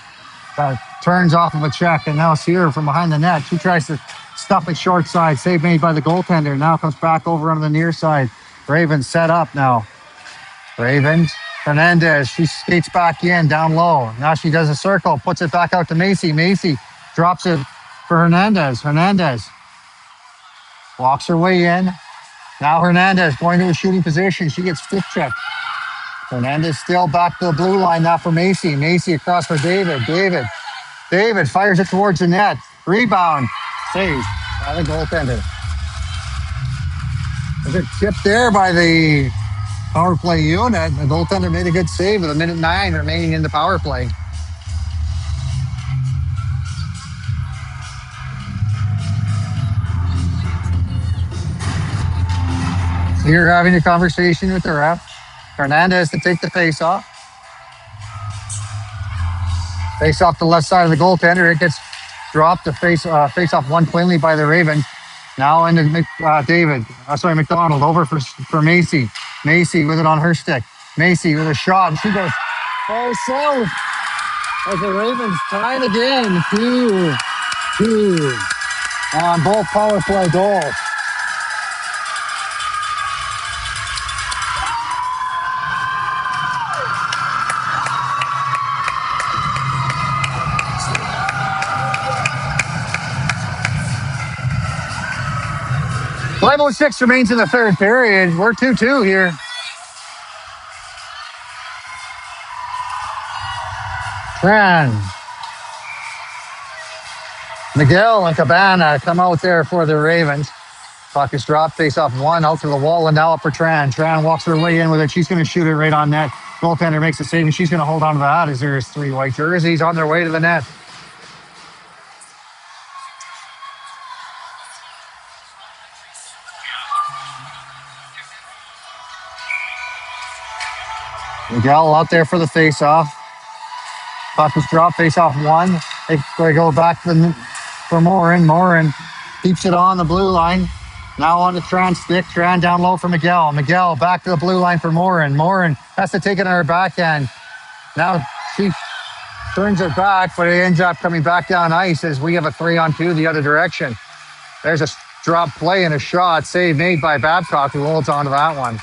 turns off of a check, and now Sear from behind the net. She tries to stuff it short side. Save made by the goaltender. Now comes back over on the near side. Ravens set up now. Ravens. Hernandez. She skates back in down low. Now she does a circle. Puts it back out to Macy. Macy drops it for Hernandez. Hernandez walks her way in. Now Hernandez going to a shooting position. She gets stick checked. Hernandez still back to the blue line now for Macy. Macy across for David. David fires it towards the net. Rebound. Saved by the goaltender. There's a tip there by the power play unit. The goaltender made a good save with 1:09 remaining in the power play. You're having a conversation with the ref. Hernandez to take the face off. Face off the left side of the goaltender. It gets dropped the face off one cleanly by the Ravens. Now into David. McDonald over for Macy. Macy with it on her stick. Macy with a shot. And she goes far south as the Ravens tie the game. 2-2 on both power play goals. .506 remains in the third period. We're 2-2 here. Tran. Miguel and Cabana come out there for the Ravens. Puck is dropped, face off one, out to the wall, and now up for Tran. Tran walks her way in with it. She's going to shoot it right on net. Goaltender makes a save, and she's going to hold on to that as there's three white jerseys on their way to the net. Miguel out there for the face-off. Puck is dropped, face-off one. They go back for Morin. Morin keeps it on the blue line. Now on the Tran stick. Tran down low for Miguel. Miguel back to the blue line for Morin. Morin has to take it on her backhand. Now she turns it back, but it ends up coming back down ice as we have a 3-on-2 the other direction. There's a drop play and a shot. Save made by Babcock, who holds on to that one.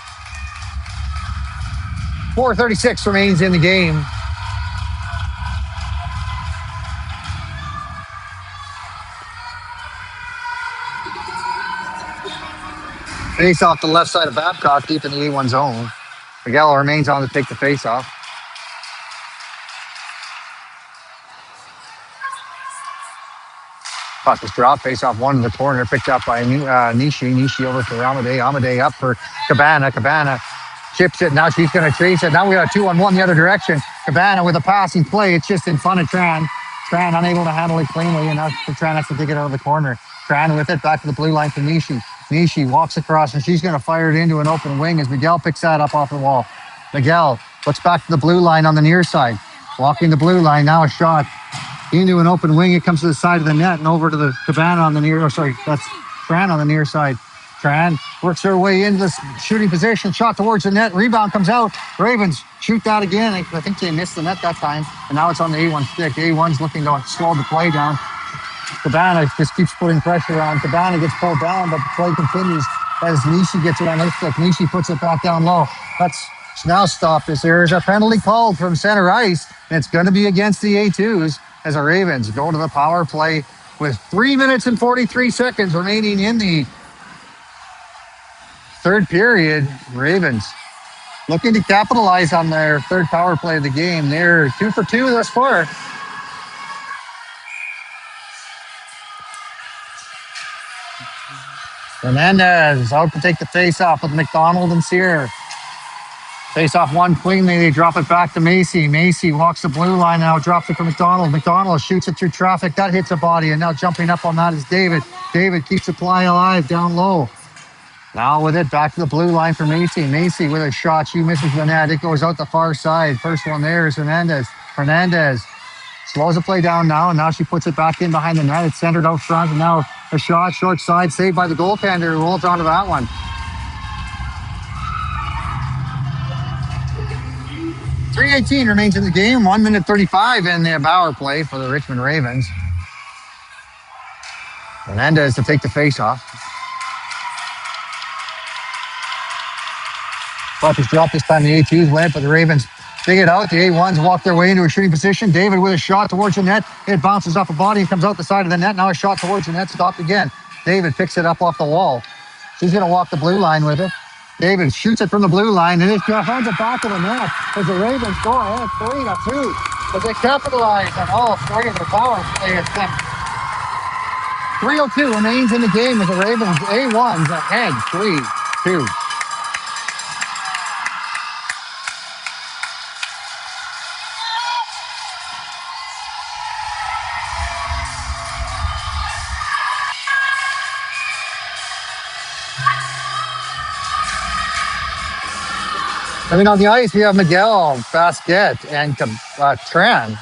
4:36 remains in the game. Face off the left side of Babcock, deep in the A1 zone. Miguel remains on to take the face off. Puck is dropped, face off one in the corner, picked up by Nishi. Nishi over for Amadei. Amadei up for Cabana. Cabana chips it. Now she's going to chase it. Now we got a 2-on-1 the other direction. Cabana with a passing play. It's just in front of Tran. Tran unable to handle it cleanly, and now Tran has to dig it out of the corner. Tran with it back to the blue line for Nishi. Nishi walks across, and she's going to fire it into an open wing as Miguel picks that up off the wall. Miguel looks back to the blue line on the near side. Walking the blue line, now a shot into an open wing. It comes to the side of the net and over to the Cabana on the near, that's Tran on the near side. Tran works her way into the shooting position, shot towards the net, rebound comes out. Ravens shoot that again. I think they missed the net that time, and now it's on the A1 stick. A1's looking to slow the play down. Cabana just keeps putting pressure on. Cabana gets pulled down, but the play continues as Nishi gets it on her stick. Nishi puts it back down low. That's now stopped as there is a penalty called from center ice, and it's going to be against the A2s as the Ravens go to the power play with 3 minutes and 43 seconds remaining in the third period. Ravens looking to capitalize on their third power play of the game. They're 2 for 2 thus far. Hernandez out to take the face off with McDonald and Sear. Face off one cleanly. They drop it back to Macy. Macy walks the blue line now, drops it for McDonald. McDonald shoots it through traffic. That hits a body, and now jumping up on that is David. David keeps the play alive down low. Now with it, back to the blue line for Macy. Macy with a shot. She misses the net. It goes out the far side. First one there is Hernandez. Hernandez slows the play down now, and now she puts it back in behind the net. It's centered out front, and now a shot, short side, saved by the goaltender who holds onto that one. .318 remains in the game. 1 minute 35 in the power play for the Richmond Ravens. Hernandez to take the face off. Puck is dropped this time. The A2s went, but the Ravens dig it out. The A1s walk their way into a shooting position. David with a shot towards the net. It bounces off a body and comes out the side of the net. Now a shot towards the net, stopped again. David picks it up off the wall. She's going to walk the blue line with it. David shoots it from the blue line, and it finds it back of the net as the Ravens go ahead 3-2. But they capitalize on all three of their power play attempts. 3:02 remains in the game as the Ravens A1s ahead 3-2. Coming on the ice, we have Miguel, Basquet, and Tran.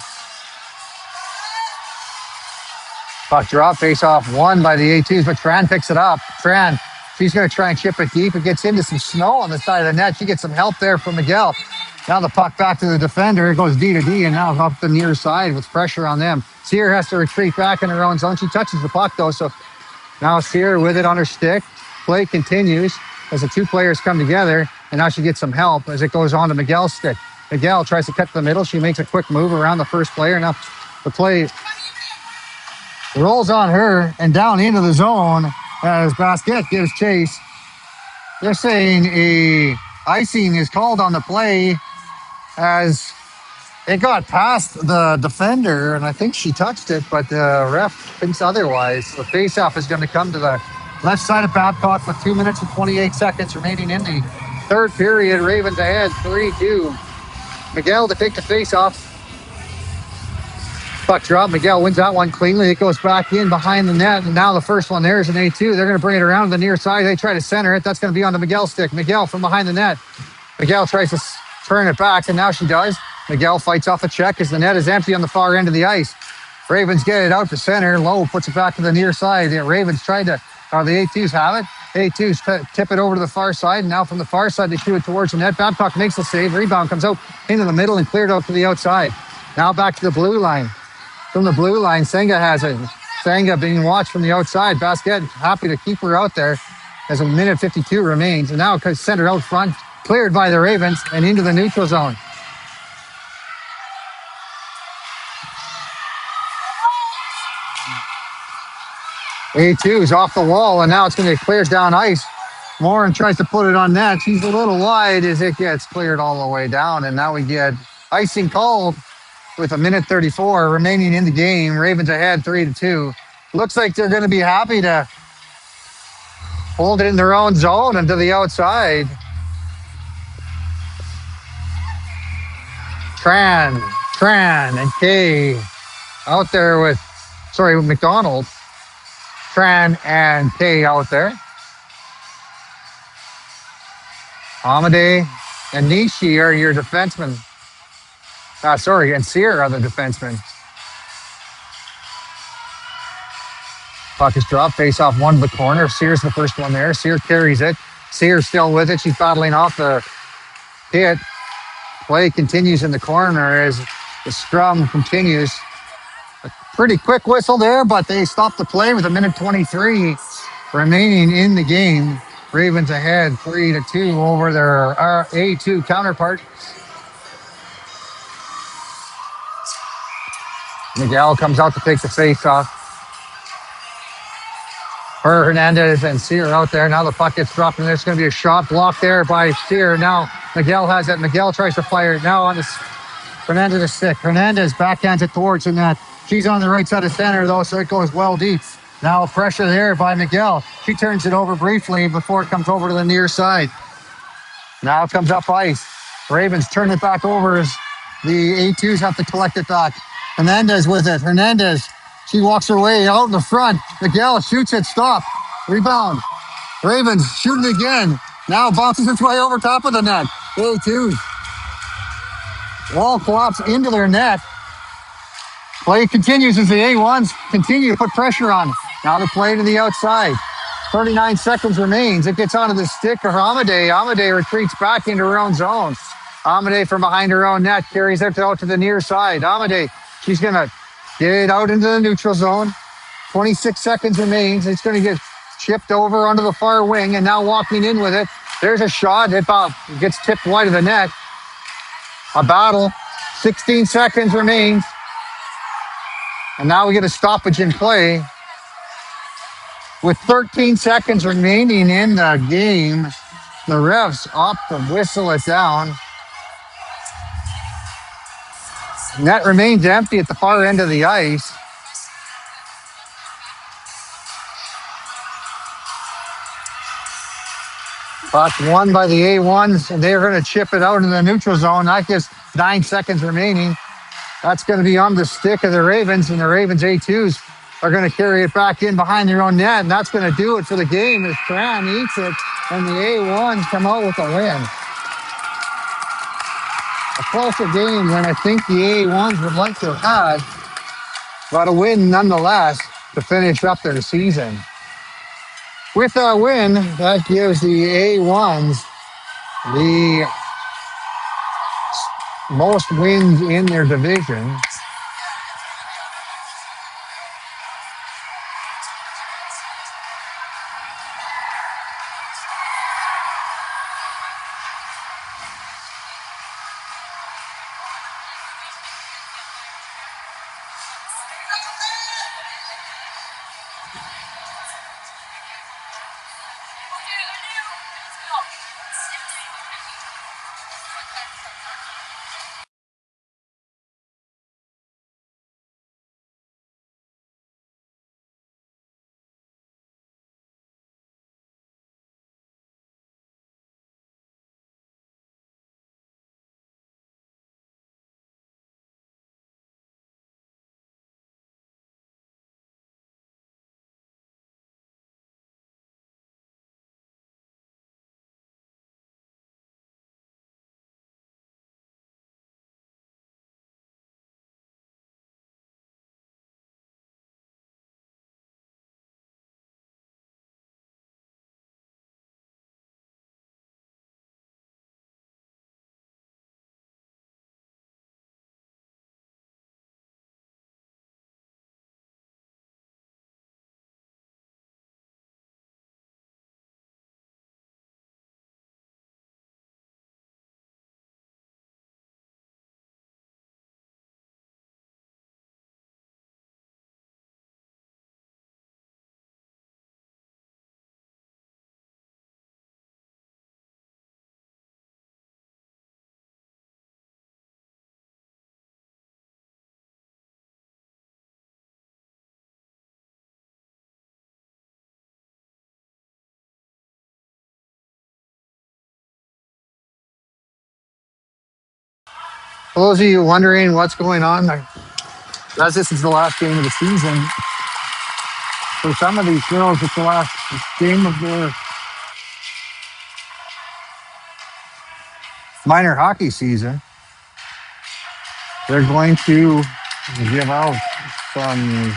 Puck drop, face off won by the A2s, but Tran picks it up. Tran, she's going to try and chip it deep. It gets into some snow on the side of the net. She gets some help there from Miguel. Now the puck back to the defender. It goes D to D, and now up the near side with pressure on them. Sear has to retreat back in her own zone. She touches the puck, though, so now Sear with it on her stick. Play continues as the two players come together, and now she gets some help as it goes on to Miguel's stick. Miguel tries to cut to the middle. She makes a quick move around the first player. Now the play rolls on her and down into the zone as Basket gives chase. They're saying a icing is called on the play as it got past the defender, and I think she touched it, but the ref thinks otherwise. The faceoff is going to come to the left side of Babcock with 2 minutes and 28 seconds remaining in the third period. Ravens ahead 3-2. Miguel to take the faceoff. Puck drop. Miguel wins that one cleanly. It goes back in behind the net, and now the first one there is an A2. They're going to bring it around to the near side. They try to center it. That's going to be on the Miguel stick. Miguel from behind the net. Miguel tries to turn it back, and now she does. Miguel fights off a check as the net is empty on the far end of the ice. Ravens get it out to center. Lowe puts it back to the near side. The Ravens tried to, or the A2s have it. A2s tip it over to the far side, and now from the far side they shoot it towards the net. Babcock makes the save. Rebound comes out into the middle and cleared out to the outside. Now back to the blue line. From the blue line, Senga has it. Senga being watched from the outside. Basket happy to keep her out there as a minute 52 remains. And now it centered out front, cleared by the Ravens and into the neutral zone. A2 is off the wall, and now it's going to get cleared down ice. Morin tries to put it on net. She's a little wide as it gets cleared all the way down, and now we get icing called with a minute 34 remaining in the game. Ravens ahead 3-2. Looks like they're going to be happy to hold it in their own zone and to the outside. Tran, and Kay out there with, McDonald. Tran and Kay out there. Amadei and Nishi are your defensemen. And Sear are the defensemen. Puck is dropped, face off one to the corner. Sear's the first one there. Sear carries it. Sear's still with it. She's battling off the hit. Play continues in the corner as the scrum continues. A pretty quick whistle there, but they stopped the play with a minute 23 remaining in the game. Ravens ahead 3-2 over their A2 counterpart. Miguel comes out to take the face off. Hernandez and Sear out there. Now the puck gets dropped, and there's going to be a shot blocked there by Sear. Now Miguel has it. Miguel tries to fire it. Now on the Hernandez stick. Hernandez backhands it towards the net. She's on the right side of center, though, so it goes well deep. Now pressure there by Miguel. She turns it over briefly before it comes over to the near side. Now it comes up ice. Ravens turn it back over as the A2s have to collect it back. Hernandez with it. Hernandez, she walks her way out in the front. Miguel shoots it, stop. Rebound. Ravens shooting again. Now bounces its way over top of the net. A2s. Wall flops into their net. Play continues as the A1s continue to put pressure on. Now the play to the outside. 39 seconds remains. It gets onto the stick of Amadei. Amadei retreats back into her own zone. Amadei from behind her own net carries it out to the near side. Amadei, she's going to get it out into the neutral zone. 26 seconds remains. It's going to get chipped over onto the far wing, and now walking in with it. There's a shot. It gets tipped wide of the net. A battle. 16 seconds remains. And now we get a stoppage in play. With 13 seconds remaining in the game, the refs opt to whistle it down. Net remains empty at the far end of the ice. Puck won by the A1s, and they're going to chip it out in the neutral zone. That gives 9 seconds remaining. That's going to be on the stick of the Ravens, and the Ravens A2s are going to carry it back in behind their own net, and that's going to do it for the game as Tran eats it, and the A1s come out with a win. A closer game than I think the A1s would like to have had, but a win nonetheless. to finish up their season. With a win, that gives the A1s the most wins in their division. For those of you wondering what's going on, as this is the last game of the season, for some of these girls, it's the last game of their minor hockey season. They're going to give out some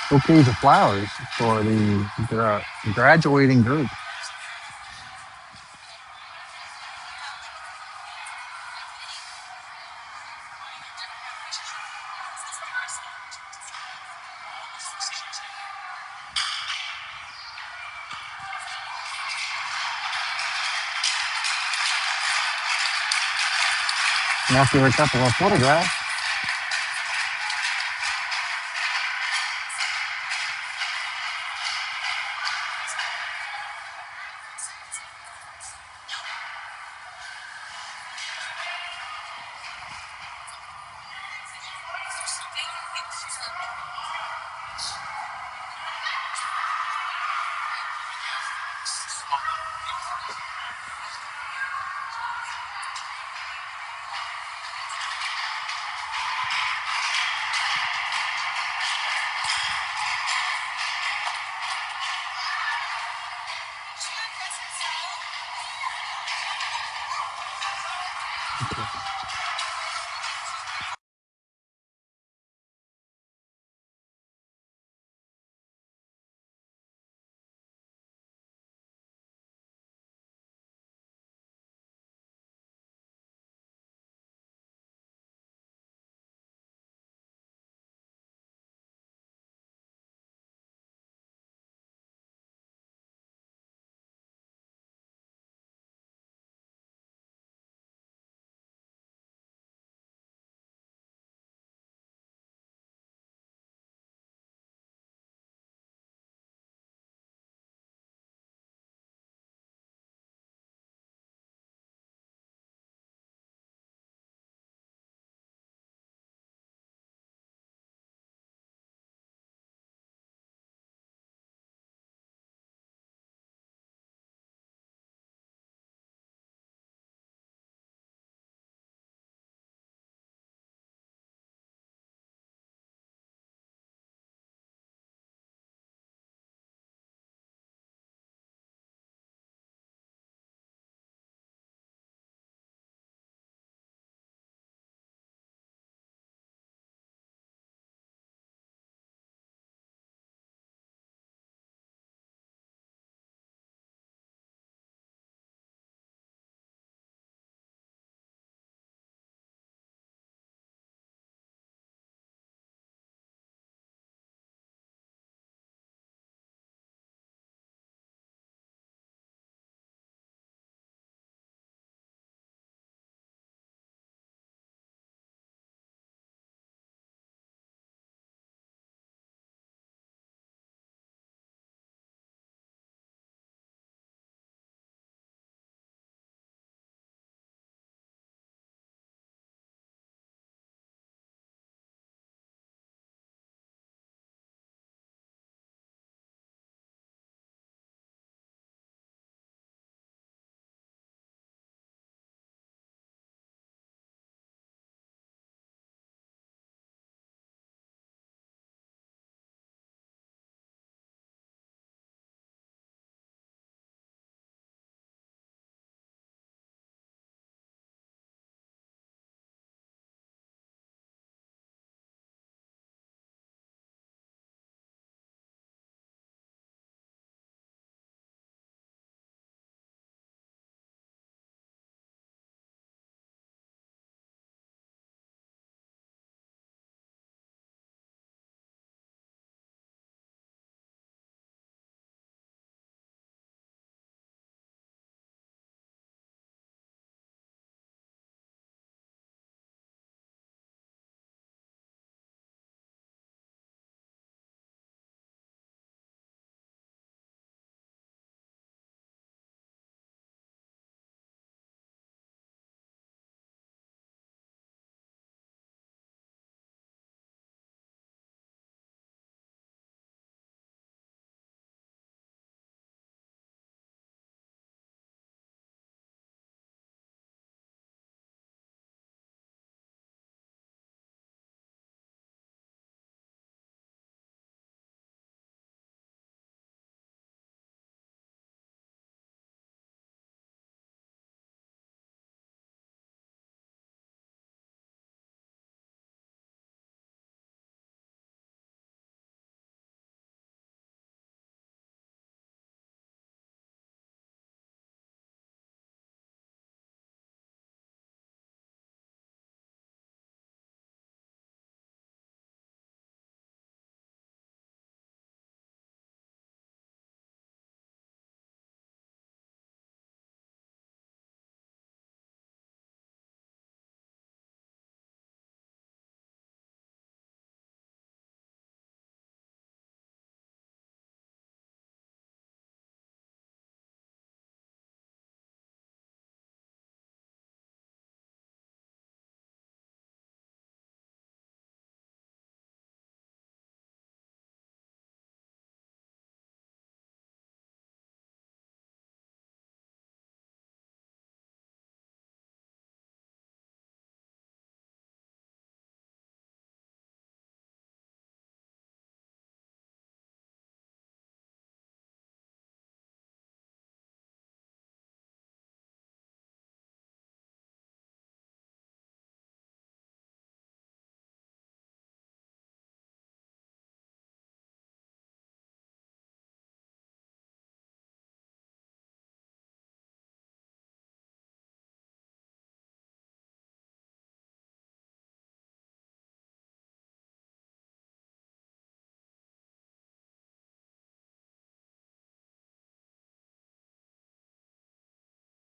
bouquets of flowers for the graduating group. And after a couple of photographs,